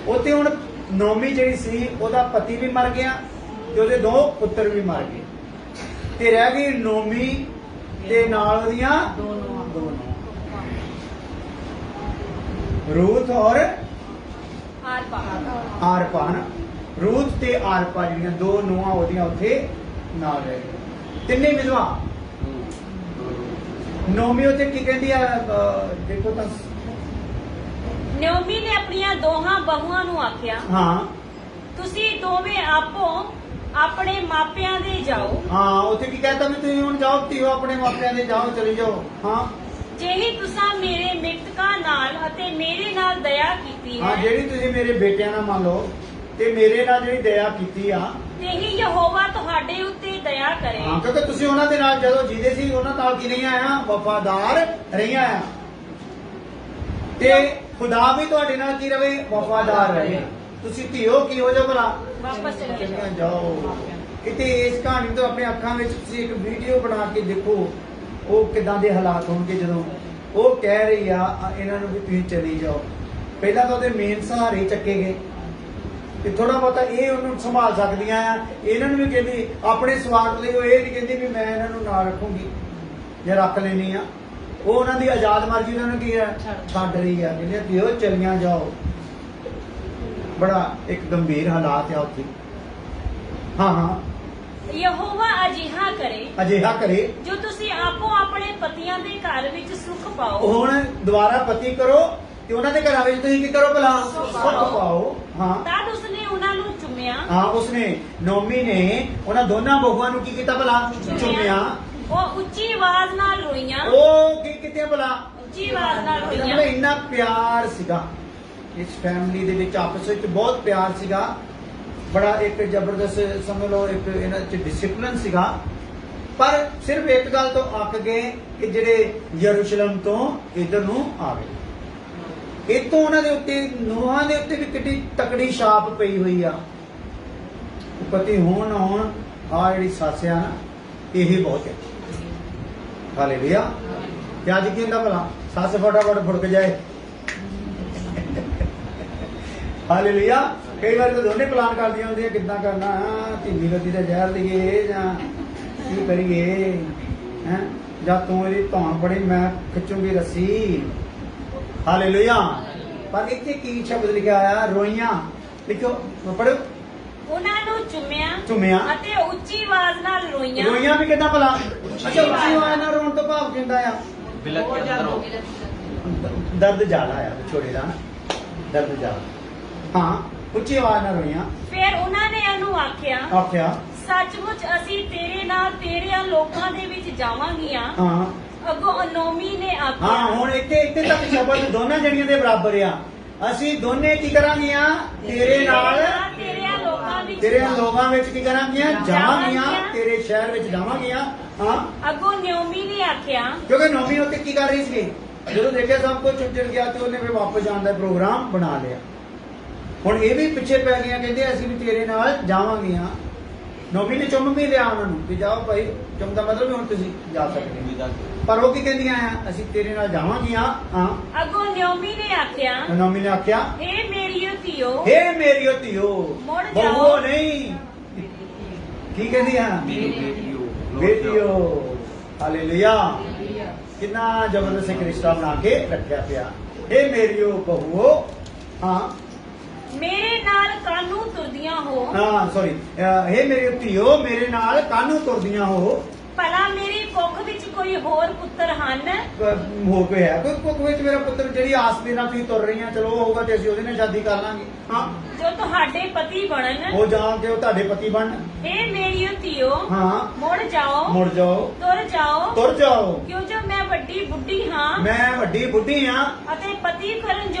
ਉੱਥੇ। ਹੁਣ ਨੌਮੀ ਜਿਹੜੀ ਸੀ, ਉਹਦਾ ਪਤੀ ਵੀ ਮਰ ਗਿਆ ਤੇ ਉਹਦੇ 2 ਪੁੱਤਰ ਵੀ ਮਰ ਗਏ, ਤੇ ਰਹਿ ਗਈ ਨੌਮੀ ਤੇ ਨਾਲ ਉਹਦੀਆਂ 2 ਨੂੰਹਾਂ, ਰੂਥ ਔਰ ਆਰਪਾ। ਰੂਥ ਤੇ ਆਰਪਾ ਜਿਹੜੀਆਂ 2 ਨੂੰਹਾਂ ਉਹਦੀਆਂ ਉੱਥੇ ਨਾਲ ਰਹਿ ਗਈਆਂ, ਤਿੰਨੇ ਵਿਧਵਾ। ਨੌਮੀ ਉੱਥੇ ਕੀ ਕਹਿੰਦੀ ਆ? ਦੇਖੋ ਤਾਂ ਨਿਓਮੀ ਨੇ ਆਪਣੀਆਂ ਦੋਹਾਂ ਬਹੂਆਂ ਨੂੰ ਆਖਿਆ, ਹਾਂ, ਤੁਸੀਂ ਦੋਵੇਂ ਆਪੋ ਆਪਣੇ ਮਾਪਿਆਂ ਦੇ ਜਾਓ। ਹਾਂ, ਉੱਥੇ ਕੀ ਕਹਿੰਦਾ ਵੀ ਤੁਸੀਂ ਹੁਣ ਜਾਓ, ਧੀਓ ਆਪਣੇ ਮਾਪਿਆਂ ਦੇ ਜਾਓ, ਚਲੀ ਜਾਓ। ਹਾਂ, ਜਿਹੀ ਤੁਸੀਂ ਮੇਰੇ ਮਿੱਤਕਾਂ ਨਾਲ ਅਤੇ ਮੇਰੇ ਨਾਲ ਦਇਆ ਕੀਤੀ ਹੈ। ਹਾਂ, ਜਿਹੜੀ ਤੁਸੀਂ ਮੇਰੇ ਬੇਟਿਆਂ ਨਾਲ ਮੰਨ ਲਓ ਤੇ ਮੇਰੇ ਨਾਲ ਜਿਹੜੀ ਦਇਆ ਕੀਤੀ ਆ, ਤੇਹੀ ਯਹੋਵਾ ਤੁਹਾਡੇ ਉੱਤੇ ਦਇਆ ਕਰੇ। ਹਾਂ, ਕਿਉਂਕਿ ਤੁਸੀਂ ਉਹਨਾਂ ਦੇ ਨਾਲ ਜਦੋਂ ਜੀਦੇ ਸੀ, ਉਹਨਾਂ ਨਾਲ ਕੀ ਰਹੀਆਂ ਆ? ਵਫਾਦਾਰ ਰਹੀਆਂ ਆ। ਤੇ ਖੁਦਾ ਵੀ ਤੁਹਾਡੇ ਨਾਲ ਕੀ ਰਵੇ? ਵਫਾਦਾਰ ਰਹੇ। ਤੁਸੀਂ ਧੀਓ ਕੀ ਹੋ ਜਾਓ ਭਲਾ? ਵਾਪਸ ਚਲੇ ਜਾਓ। ਕਿਤੇ ਇਸ ਕਹਾਣੀ ਤੋਂ ਆਪਣੇ ਅੱਖਾਂ ਵਿੱਚ ਤੁਸੀਂ ਇੱਕ ਵੀਡੀਓ ਬਣਾ ਕੇ ਦੇਖੋ, ਉਹ ਕਿਦਾਂ ਦੇ ਹਾਲਾਤ ਹੋਣਗੇ ਜਦੋਂ ਉਹ ਕਹਿ ਰਹੀ ਆ ਇਹਨਾਂ ਨੂੰ ਵੀ ਤੁਸੀਂ ਚਲੀ ਜਾਓ। ਪਹਿਲਾਂ ਤਾਂ ਉਹਦੇ ਮੇਨ ਸਹਾਰੇ ਚੱਕੇ ਗਏ ਤੇ ਥੋੜਾ ਬਹੁਤਾ ਇਹ ਉਹਨੂੰ ਸੰਭਾਲ ਸਕਦੀਆਂ ਆ, ਇਹਨਾਂ ਨੂੰ ਵੀ ਕਹਿੰਦੀ ਆਪਣੇ ਸਵਾਰਥ ਲਈ। ਉਹ ਇਹ ਨਹੀਂ ਕਹਿੰਦੀ ਵੀ ਮੈਂ ਇਹਨਾਂ ਨੂੰ ਨਾਲ ਰੱਖੂੰਗੀ ਜਾਂ ਰੱਖ ਲੈਣੀ ਆ। ਉਹ ਉਹਨਾਂ ਦੀ ਆਜ਼ਾਦ ਮਰਜ਼ੀ, ਉਹਨਾਂ ਨੂੰ ਕੀ ਆ? ਛੱਡ ਰਹੀ ਆ, ਕਹਿੰਦੇ ਧੀਓ ਚਲੀਆਂ ਜਾਓ। ਬੜਾ ਇੱਕ ਗੰਭੀਰ ਹਾਲਾਤ ਆ ਉੱਥੇ। ਹਾਂ, ਯਹੋਵਾ ਅਜਿਹਾ ਕਰੇ ਜੋ ਤੁਸੀਂ ਆਪੋ ਆਪਣੇ ਪਤੀਆਂ ਦੇ ਘਰ ਵਿੱਚ ਸੁਖ ਪਾਓ। ਹੁਣ ਦੁਬਾਰਾ ਪਤੀ ਕਰੋ ਤੇ ਉਹਨਾਂ ਦੇ ਘਰਾਂ ਵਿੱਚ ਤੁਸੀਂ ਕੀ ਕਰੋ ਭਲਾ? ਸੁਖ ਪਾਓ। ਹਾਂ, ਤਦ ਉਸਨੇ ਉਹਨਾਂ ਨੂੰ ਚੁੰਮਿਆ ਚੁੰਮਿਆ ਹਾਂ ਉਸਨੇ ਨੋਮੀ ਨੇ ਉਹਨਾਂ ਦੋਨਾਂ ਬਹੂਆਂ ਨੂੰ ਕੀ ਕੀਤਾ ਭਲਾ ਚੁੰਮਿਆ ਉਹ ਉੱਚੀ ਆਵਾਜ਼ ਨਾਲ ਰੋਈਆਂ ਉਹ ਕੀ ਕਿਤੇ ਭਲਾ ਉੱਚੀ ਆਵਾਜ਼ ਨਾਲ ਇਹਦਾ ਰੋਈਆਂ ਮਤਲਬ ਇੰਨਾ ਪਿਆਰ ਸੀਗਾ ਇਸ ਫੈਮਿਲੀ ਦੇ ਵਿੱਚ ਆਪਸ ਵਿੱਚ ਬਹੁਤ ਪਿਆਰ ਸੀਗਾ ਬੜਾ ਇੱਕ ਜ਼ਬਰਦਸਤ ਸਮਝ ਲਓ ਇੱਕ ਇਹਨਾਂ 'ਚ ਡਿਸਪਲਿਨ ਸੀਗਾ ਪਰ ਸਿਰਫ ਇੱਕ ਗੱਲ ਤੋਂ ਅੱਕ ਗਏ ਕਿ ਜਿਹੜੇ ਯਰੂਸ਼ਲਮ ਤੋਂ ਇਧਰ ਨੂੰ ਆ ਗਏ ਇਤੋਂ ਉਹਨਾਂ ਦੇ ਉੱਤੇ ਨੂਹਾਂ ਦੇ ਉੱਤੇ ਵੀ ਕਿੰਨੀ ਤਕੜੀ ਛਾਪ ਪਈ ਹੋਈ ਆ ਪਤੀ ਹੋਣ ਨਾ ਹੋਣ ਆ ਜਿਹੜੀ ਸੱਸ ਆ ਨਾ ਇਹ ਬਹੁਤ ਹੈ ਹਾਲੇਲੂਇਆ ਤੇ ਅੱਜ ਕੀ ਹੁੰਦਾ ਭਲਾ ਸੱਸ ਫਟਾਫਟ ਫੁੜਕ ਜਾਏ ਹਾਲੇਲੂਇਆ ਕਈ ਵਾਰ ਤਾਂ ਦੋਨੇ ਪਲਾਨ ਕਰਦੀਆਂ ਹੁੰਦੀਆਂ ਕਿੱਦਾਂ ਕਰਨਾ ਧੀਮੀ ਗਤੀ ਦਾ ਜ਼ਹਿਰ ਲਈਏ ਜਾਂ ਕੀ ਕਰੀਏ ਹੈ ਜਾਂ ਤੂੰ ਇਹਦੀ ਧੌਣ ਬੜੀ ਮੈਂ ਖਿੱਚੂਗੀ ਰੱਸੀ ਹਾਲੇਲੂਇਆ ਪਰ ਇੱਥੇ ਕੀ ਸ਼ਬਦ ਲਿਖਿਆ ਆਇਆ ਰੋਈਆਂ ਲਿਖੋ ਪੜੋ ਉਹਨਾਂ ਨੂੰ ਚੁੰਮਿਆ ਅਤੇ ਉੱਚੀ ਆਵਾਜ਼ ਨਾਲ ਰੋਈਆਂ ਰੋਈਆਂ ਵੀ ਕਿੱਦਾਂ ਭਲਾ ਅੱਛਾ ਉੱਚੀ ਆਵਾਜ਼ ਨਾਲ ਰੋਣ ਤੋਂ ਭਾਵ ਕਿੰਦਾ ਆ ਬਿਲਕ ਕੇ ਅੰਦਰੋਂ ਦਰਦ ਜ਼ਿਆਦਾ ਆ ਛੋੜੇ ਦਾ ਦਰਦ ਜ਼ਿਆਦਾ ਹਾਂ ਉੱਚੀ ਆਵਾਜ਼ ਨਾਲ ਰੋਈਆਂ ਫਿਰ ਉਹਨਾਂ ਨੇ ਉਹਨੂੰ ਆਖਿਆ ਸੱਚਮੁੱਚ ਅਸੀਂ ਤੇਰੇ ਨਾਲ ਤੇਰਿਆਂ ਲੋਕਾਂ ਦੇ ਵਿੱਚ ਜਾਵਾਂਗੀਆਂ ਹਾਂ ਅੱਗੋਂ ਨੋਮੀ ਨੇ ਆਖਿਆ ਹਾਂ ਹੁਣ ਇੱਥੇ ਤੱਕ ਸ਼ਬਦ ਦੋਨਾਂ ਜਣੀਆਂ ਦੇ ਬਰਾਬਰ ਆ ਅਸੀਂ ਦੋਨੇ ਕੀ ਕਰਾਂਗੀਆਂ ਤੇਰੇ ਨਾਲ ਤੇਰੇ ਲੋਕਾਂ ਵਿੱਚ ਕੀ ਕਰਾਂਗੀਆਂ ਜਾਵਾਂਗੀਆਂ ਤੇਰੇ ਸ਼ਹਿਰ ਵਿੱਚ ਜਾਵਾਂਗੀਆਂ ਹਾਂ ਅੱਗੋਂ ਨੋਮੀ ਨੇ ਆਖਿਆ ਕਿਉਂਕਿ ਨੋਮੀ ਉੱਤੇ ਕੀ ਕਰ ਰਹੀ ਸੀ ਜਦੋਂ ਦੇਖਿਆ ਸਭ ਕੁਝ ਚੁੱਟ ਗਿਆ ਤੇ ਉਹਨੇ ਫਿਰ ਵਾਪਸ ਜਾਣ ਦਾ ਪ੍ਰੋਗਰਾਮ ਬਣਾ ਲਿਆ ਹੁਣ ਇਹ ਵੀ ਪਿੱਛੇ ਪੈ ਗਈਆਂ ਕਹਿੰਦੇ ਅਸੀਂ ਵੀ ਤੇਰੇ ਨਾਲ ਜਾਵਾਂਗੀਆਂ ਨੋਮੀ ਨੇ ਚੁੰਮ ਵੀ ਲਿਆ ਉਹਨਾਂ ਨੂੰ ਕਿ ਜਾਓ ਭਾਈ ਚੁੰਮ ਦਾ ਮਤਲਬ ਹੁਣ ਤੁਸੀਂ ਜਾ ਸਕਦੇ ਹੋ ਪਰ ਉਹ ਕੀ ਕਹਿੰਦੀਆਂ ਆ ਅਸੀਂ ਤੇਰੇ ਨਾਲ ਜਾਵਾਂਗੀਆਂ ਹਾਂ ਅੱਗੋਂ ਨੋਮੀ ਨੇ ਆਖਿਆ ਏ ਮੇਰੀਓ ਧੀਓ ਮੁੜ ਜਾਓ ਬਹੂ ਨਹੀਂ ਕੀ ਕਹਿੰਦੀਆਂ ਬੇਟੀਓ ਹਾਲੇਲੂਇਆ ਕਿੰਨਾ ਜ਼ਬਰਦਸਤ ਕ੍ਰਿਸ਼ਤਾ ਬਣਾ ਕੇ ਰੱਖਿਆ ਪਿਆ ਏ ਮੇਰੀਓ ਬਹੂਓ ਹਾਂ ਮੇਰੇ ਨਾਲ ਕਾਨੂੰ ਤੁਰਦੀਆਂ ਹੋ ਹਾਂ ਸੌਰੀ ਇਹ ਮੇਰੀ ਧੀਓ ਮੇਰੇ ਨਾਲ ਕਾਨੂੰ ਤੁਰਦੀਆਂ ਹੋ ਭਲਾ ਮੇਰੀ ਕੁੱਖ ਵਿੱਚ ਕੋਈ ਹੋਰ ਪੁੱਤਰ ਹਨ ਹੋ ਕੋਈ ਹੈ ਕੋਈ ਕੁੱਖ ਵਿੱਚ ਮੇਰਾ ਪੁੱਤਰ ਜਿਹੜੀ ਆਸ ਦੇ ਨਾਲ ਤੁਸੀਂ ਤੁਰ ਰਹੀਆਂ ਚਲੋ ਉਹ ਹੋਊਗਾ ਤੇ ਅਸੀਂ ਉਹਦੇ ਨਾਲ ਸ਼ਾਦੀ ਕਰ ਲਾਂਗੇ ਹਾਂ ਜੋ ਤੁਹਾਡੇ ਪਤੀ ਬਣਨ ਉਹ ਜਾਣ ਕੇ ਉਹ ਤੁਹਾਡੇ ਪਤੀ ਬਣਨ ਇਹ ਮੇਰੀ ਧੀਓ ਹਾਂ ਮੁੜ ਜਾਓ ਤੁਰ ਜਾਓ ਕਿਉਂ ਜੋ ਮੈਂ ਵੱਡੀ ਬੁੱਢੀ ਹਾਂ ਅਤੇ ਪਤੀ ਕਰਨ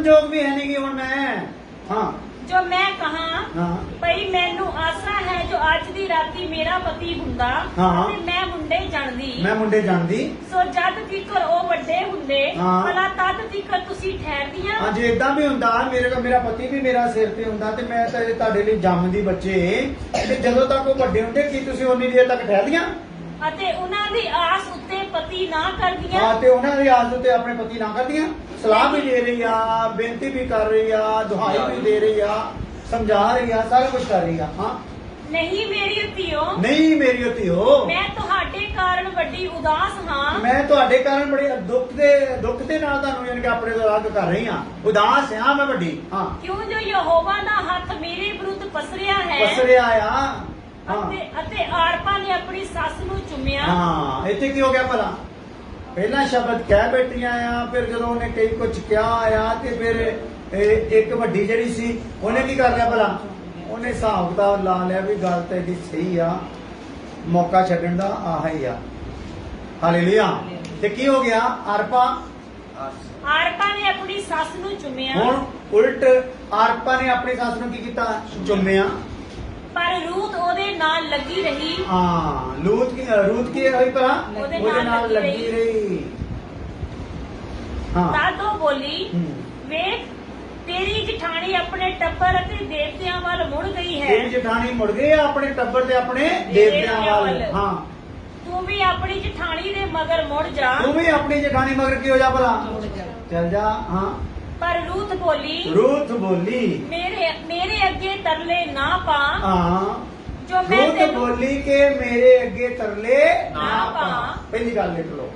ਯੋਗ ਵੀ ਹੈ ਨਹੀਂ ਹੁਣ ਮੈਂ ਹਾਂ ਜੋ ਮੈਂ ਕਹਾ ਭਈ ਮੈਨੂੰ ਆਸਾ ਹੈ ਜੋ ਅੱਜ ਦੀ ਰਾਤੀ ਮੇਰਾ ਪਤੀ ਹੁੰਦਾ ਅਤੇ ਮੈਂ ਮੁੰਡੇ ਜਾਣਦੀ ਸੋ ਜਦ ਤੀਕਰ ਉਹ ਵੱਡੇ ਹੁੰਦੇ ਭਲਾ ਤਦ ਤੀਕਰ ਤੁਸੀਂ ਠਹਿਰਦੀਆਂ ਜੇ ਇਦਾਂ ਵੀ ਹੁੰਦਾ ਮੇਰਾ ਪਤੀ ਵੀ ਮੇਰਾ ਸਿਰ ਤੇ ਹੁੰਦਾ ਤੇ ਮੈਂ ਤਾਂ ਤੁਹਾਡੇ ਲਈ ਜੰਮਦੀ ਬੱਚੇ ਤੇ ਜਦੋਂ ਤੱਕ ਉਹ ਵੱਡੇ ਹੁੰਦੇ ਕੀ ਤੁਸੀਂ ਉਨੀ ਦੇਰ ਤੱਕ ਠਹਿਰਦੀਆਂ ਅਤੇ ਉਹਨਾਂ ਦੀ ਆਸ ਉੱਤੇ ਪਤੀ ਨਾ ਕਰਦੀਆਂ ਤੇ ਉਹਨਾਂ ਦੀ ਆਸ ਉੱਤੇ ਆਪਣੇ ਪਤੀ ਨਾ ਕਰਦੀਆਂ ਸਲਾਹ ਵੀ ਦੇ ਰਹੀ ਆ ਬੇਨਤੀ ਵੀ ਕਰ ਰਹੀ ਆ ਦੁਹਾਈ ਵੀ ਦੇ ਰਹੀ ਆ ਸਮਝਾ ਰਹੀ ਆ ਸਾਰਾ ਕੁਝ ਕਰ ਰਹੀ ਆ ਹਾਂ ਨਹੀਂ ਮੇਰੀ ਧੀਓ ਮੈਂ ਤੁਹਾਡੇ ਕਾਰਨ ਵੱਡੀ ਉਦਾਸ ਹਾਂ ਮੈਂ ਤੁਹਾਡੇ ਕਾਰਨ ਬੜੇ ਦੁੱਖ ਦੇ ਨਾਲ ਤੁਹਾਨੂੰ ਯਾਨੀ ਕਿ ਆਪਣੇ ਤੋਂ ਅਲੱਗ ਕਰ ਰਹੀ ਹਾਂ ਉਦਾਸ ਹਾਂ ਮੈਂ ਵੱਡੀ ਹਾਂ ਕਿਉਂ ਜੋ ਯਹੋਵਾ ਦਾ ਹੱਥ ਮੇਰੇ ਵਿਰੁੱਧ ਪਸਰਿਆ ਆ ਅਤੇ ਆਰਪਾ ਨੇ ਆਪਣੀ ਸੱਸ ਨੂੰ ਚੁੰਮਿਆ ਹਾਂ ਇੱਥੇ ਕੀ ਹੋ ਗਿਆ ਭਲਾ ਪਹਿਲਾਂ ਸ਼ਬਦ ਕਹਿ ਬੈਠੀਆਂ ਆ ਫਿਰ ਜਦੋਂ ਉਹਨੇ ਕਈ ਕੁਝ ਕਿਹਾ ਆ ਤੇ ਫਿਰ ਇੱਕ ਵੱਡੀ ਜਿਹੜੀ ਸੀ ਉਹਨੇ ਕੀ ਕਰ ਲਿਆ ਭਲਾ ਉਹਨੇ ਹਿਸਾਬ ਕਿਤਾਬ ਲਾ ਲਿਆ ਵੀ ਗੱਲ ਤਾਂ ਇਹਦੀ ਸਹੀ ਆ ਮੌਕਾ ਛੱਡਣ ਦਾ ਆਹ ਹੀ ਆ ਹਾਲੇਲੂਇਆ ਤੇ ਕੀ ਹੋ ਗਿਆ ਆਰਪਾ ਨੇ ਆਪਣੀ ਸੱਸ ਨੂੰ ਚੁੰਮਿਆ ਹੁਣ ਉਲਟ ਆਰਪਾ ਨੇ ਆਪਣੀ ਸੱਸ ਨੂੰ ਕੀ ਕੀਤਾ ਚੁੰਮਿਆ ਪਰ ਰੂਤ ਉਹਦੇ ਨਾਲ ਲੱਗੀ ਰਹੀ ਹਾਂ ਰੂਤ ਕੀ ਹੋਈ ਭਲਾ ਉਹਦੇ ਨਾਲ ਲੱਗੀ ਰਹੀ ਹਾਂ ਤਾਂ ਉਹ ਬੋਲੀ ਵੇਖ ਤੇਰੀ ਜਠਾਣੀ ਆਪਣੇ ਟੱਬਰ ਅਤੇ ਦੇਵਤਿਆਂ ਵੱਲ ਮੁੜ ਗਈ ਹੈ ਤੇਰੀ ਜਠਾਣੀ ਮੁੜ ਗਈ ਆ ਆਪਣੇ ਟੱਬਰ ਤੇ ਆਪਣੇ ਦੇਵਤਿਆਂ ਵੱਲ ਹਾਂ ਤੂੰ ਵੀ ਆਪਣੀ ਜਠਾਣੀ ਦੇ ਮਗਰ ਮੁੜ ਜਾ ਤੂੰ ਵੀ ਆਪਣੀ ਜਠਾਣੀ ਮਗਰ ਕੀ ਹੋ ਜਾ ਭਲਾ ਚੱਲ ਜਾ ਹਾਂ ਪਰ ਰੂਤ ਬੋਲੀ ਮੇਰੇ ਅੱਗੇ ਤਰਲੇ ਨਾ ਪਾ ਹਾਂ ਜੋ ਮੈਂ ਰੂਤ ਬੋਲੀ ਕਿ ਮੇਰੇ ਅੱਗੇ ਤਰਲੇ ਨਾ ਪਾ ਪਹਿਲੀ ਗੱਲ ਲਿਖ ਲਓ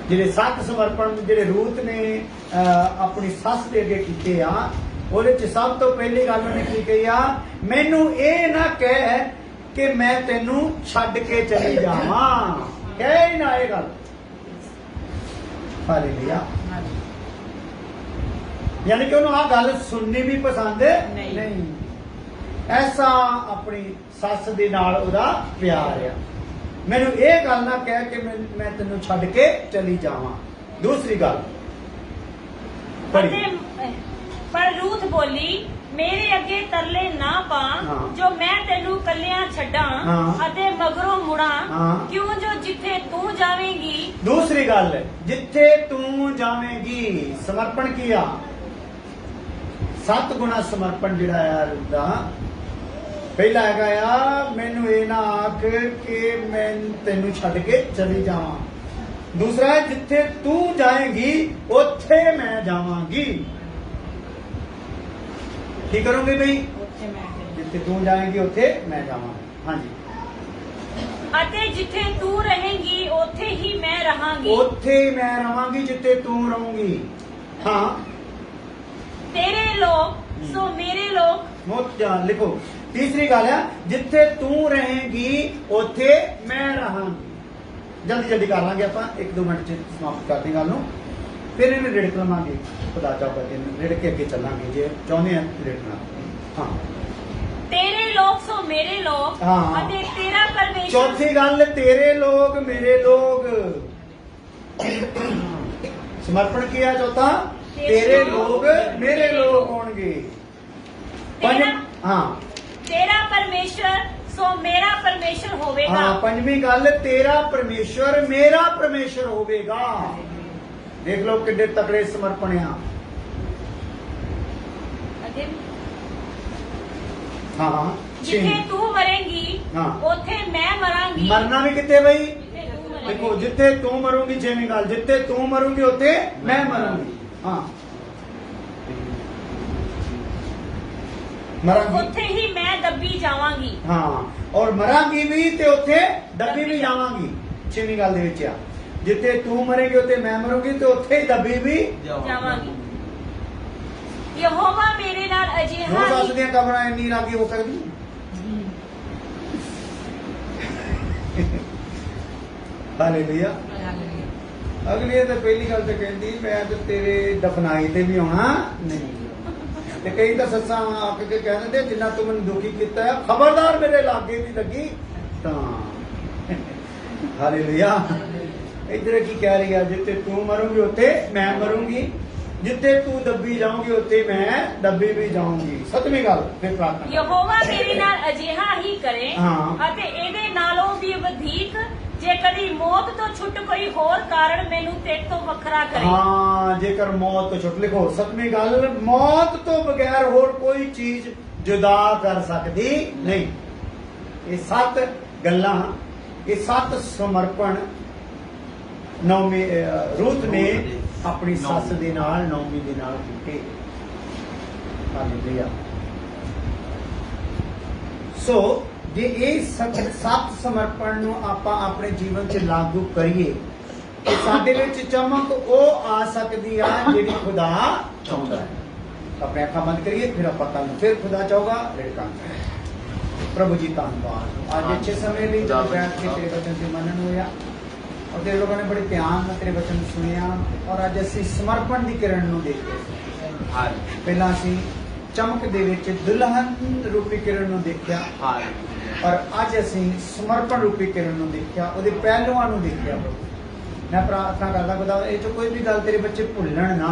ਜਿਹੜੇ ਸੱਤ ਸਮਰਪਣ ਜਿਹੜੇ ਰੂਤ ਨੇ ਆਪਣੀ ਸੱਸ ਦੇ ਅੱਗੇ ਕੀਤੇ ਆ ਉਹਦੇ ਚ ਸਭ ਤੋਂ ਪਹਿਲੀ ਗੱਲ ਉਹਨੇ ਕੀ ਕਹੀ ਆ ਮੈਨੂੰ ਇਹ ਨਾ ਕਹਿ ਕਿ ਮੈਂ ਤੈਨੂੰ ਛੱਡ ਕੇ ਚਲੀ ਜਾਵਾਂ ਕਹਿ ਨਾ ਇਹ ਗੱਲ ਹਾਲੇਲੂਇਆ यानी कि उन्होंने आ गल सुननी भी पसंद नहीं। नहीं। ऐसा अपनी सस दे नाल उहदा प्यार है। मैनू ये गल ना कह के मैं तेनू छड्ड के चली जावां। दूसरी गल पर रूथ बोली मेरे अगे तरले ना पा जो मैं तेनू कलियां छड्डा अते मगरों मुड़ा क्यों जो जिथे तू जावेंगी। दूसरी गल जिथे तू जावेंगी समर्पण किया 7 गुना समर्पण जिहड़ा है रूथ दा। पहला हैगा आ मैनू ये ना आख कि मैं तेनू छड्ड के चली जावां। दूसरा है जिथे तू जाएगी उथे मैं जावांगी। की करूंगी भाई जिथे तू जाएगी उथे मैं जावांगी। हाँ जी। अते जिथे तू रहेगी उथे ही मैं रहांगी। उथे मैं रहांगी जिथे तू रहूंगी। हाँ तेरे लोग सो मेरे लोग मोत जान लिखो। तीसरी गल है जिथे तू रहेगी उथे मैं रहांगी। जल्दी जल्दी कर लांगे आप 1-2 मिनट च समाप्त कर दी गल नूं। फिर इन्हें रिड़क लवांगे खुदा चाहता रिड़क के अगे चलांगे जे चाहते हैं रिड़कना। हाँ तेरे लोग सो मेरे लोग हाँ। अते तेरा परमेश्वर। चौथी गल तेरे लोग मेरे लोग समर्पण किया। चौथा तेरे लोग मेरे लोग होंगे। हाँ तेरा परमेश्वर सो मेरा परमेश्वर होवेगा। हाँ पंजवी गल तेरा परमेश्वर मेरा परमेश्वर होवेगा। देख लो किड्डे तगड़े समर्पण आ। हाँ जिथे तू मरेंगी हाँ। उथे मैं मरांगी। मरना भी कितने भाई जिथे तू मरेंगी। देखो जिथे तू मरूंगी 6वीं गल जिथे तू मरूंगी उथे मैं मरूंगी। हाँ मरांगी उथे ही मैं दबी जावांगी। हाँ और मरांगी भी ते उथे दबी भी जावांगी। 6वीं गल दे विच आ जिथे तू मरेगी उथे मैं मरूंगी ते उथे ही दबी भी जावांगी। यहोवा मेरे नाल अजिहा रोज सस दियां कमरा इन्नी रागी हो सकदी। हालेलुया। अगली तो पहली गल तो कहती मैं तो तेरे दफनाई ते भी आना नहीं। ते कई तो सस्सां आके के कह दिंदे जिन्ना तू मैनूं दुखी कीता है खबरदार मेरे लागे भी लगी तां। हालेलुया। इधर की कह रही है जिथे तू मरूंगी उथे मैं मरूंगी जिथे तू दबी जाऊंगी उथे मैं दबी भी जाऊंगी। 7वीं गल फिर प्रार्थना यहोवा मेरे नाल अजिहा ही करे हाँ। अते एदे नालों भी वधीक जे कदी मौत तो छुट कोई होर कारण मैनू तेरे तो वखरा करे। हाँ जेकर मौत तो छुट लिखो 7वीं गल मौत तो बगैर होर कोई चीज जुदा कर सकती नहीं। ये 7 गल्लां ये 7 समर्पण नौवीं रूथ ने अपनी सस दे नाल नौवीं दे नाल कीते। हालेलुया। सो जे ये 7 समर्पण नूं आपां अपने जीवन च लागू करिए तो साडे विच चमक ਉਹ आ सकदी आ ਜਿਹੜੀ खुदा ਚਾਹੁੰਦਾ है। अपने अखां बंद करिए फिर ਆਪਾਂ ਤੁਹਾਨੂੰ फिर खुदा ਚਾਹੂਗਾ ਰਿੜਕਾਂਗੇ। प्रभु जी धन्यवाद आज अच्छे समय ਲਈ बैठ के तेरे वचन से मनन होया और तेरे लोगों ने बड़े ध्यान ਨਾਲ तेरे वचन सुनिया और ਅੱਜ ਅਸੀਂ ਸਮਰਪਣ ਦੀ ਕਿਰਨ ਨੂੰ ਦੇਖਦੇ ਹਾਂ। ਪਹਿਲਾਂ ਅਸੀਂ ਚਮਕ ਦੇ ਵਿੱਚ ਦੁਲਹਨ ਰੂਪੀ ਕਿਰਨ ਨੂੰ ਦੇਖਿਆ और ਅੱਜ ਅਸੀਂ ਸਮਰਪਣ ਰੂਪੀ ਕਿਰਨ ਨੂੰ ਦੇਖਿਆ ਉਹਦੇ ਪਹਿਲੂਆਂ ਨੂੰ ਦੇਖਿਆ। मैं प्रार्थना करता खुदा ਇਹ ਚ ਕੋਈ ਵੀ ਗੱਲ ਤੇਰੇ ਬੱਚੇ ਭੁੱਲਣ ਨਾ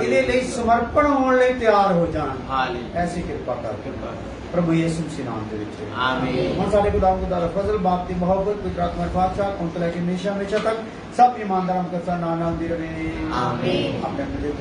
ਇਹਦੇ ਲਈ ਸਮਰਪਣ ਹੋਣ ਲਈ ਤਿਆਰ ਹੋ ਜਾਣ। ਐਸੀ ਕਿਰਪਾ ਕਰ प्रभु यीशु मसीह नाम दे विच आमीन। हम सारे खुदावंद दा फजल बाप दी मोहब्बत पवित्र आत्मा बादशाह उन तक हमेशा हमेशा तक सब ईमानदार हम का नाम दी रहे आमीन। अपने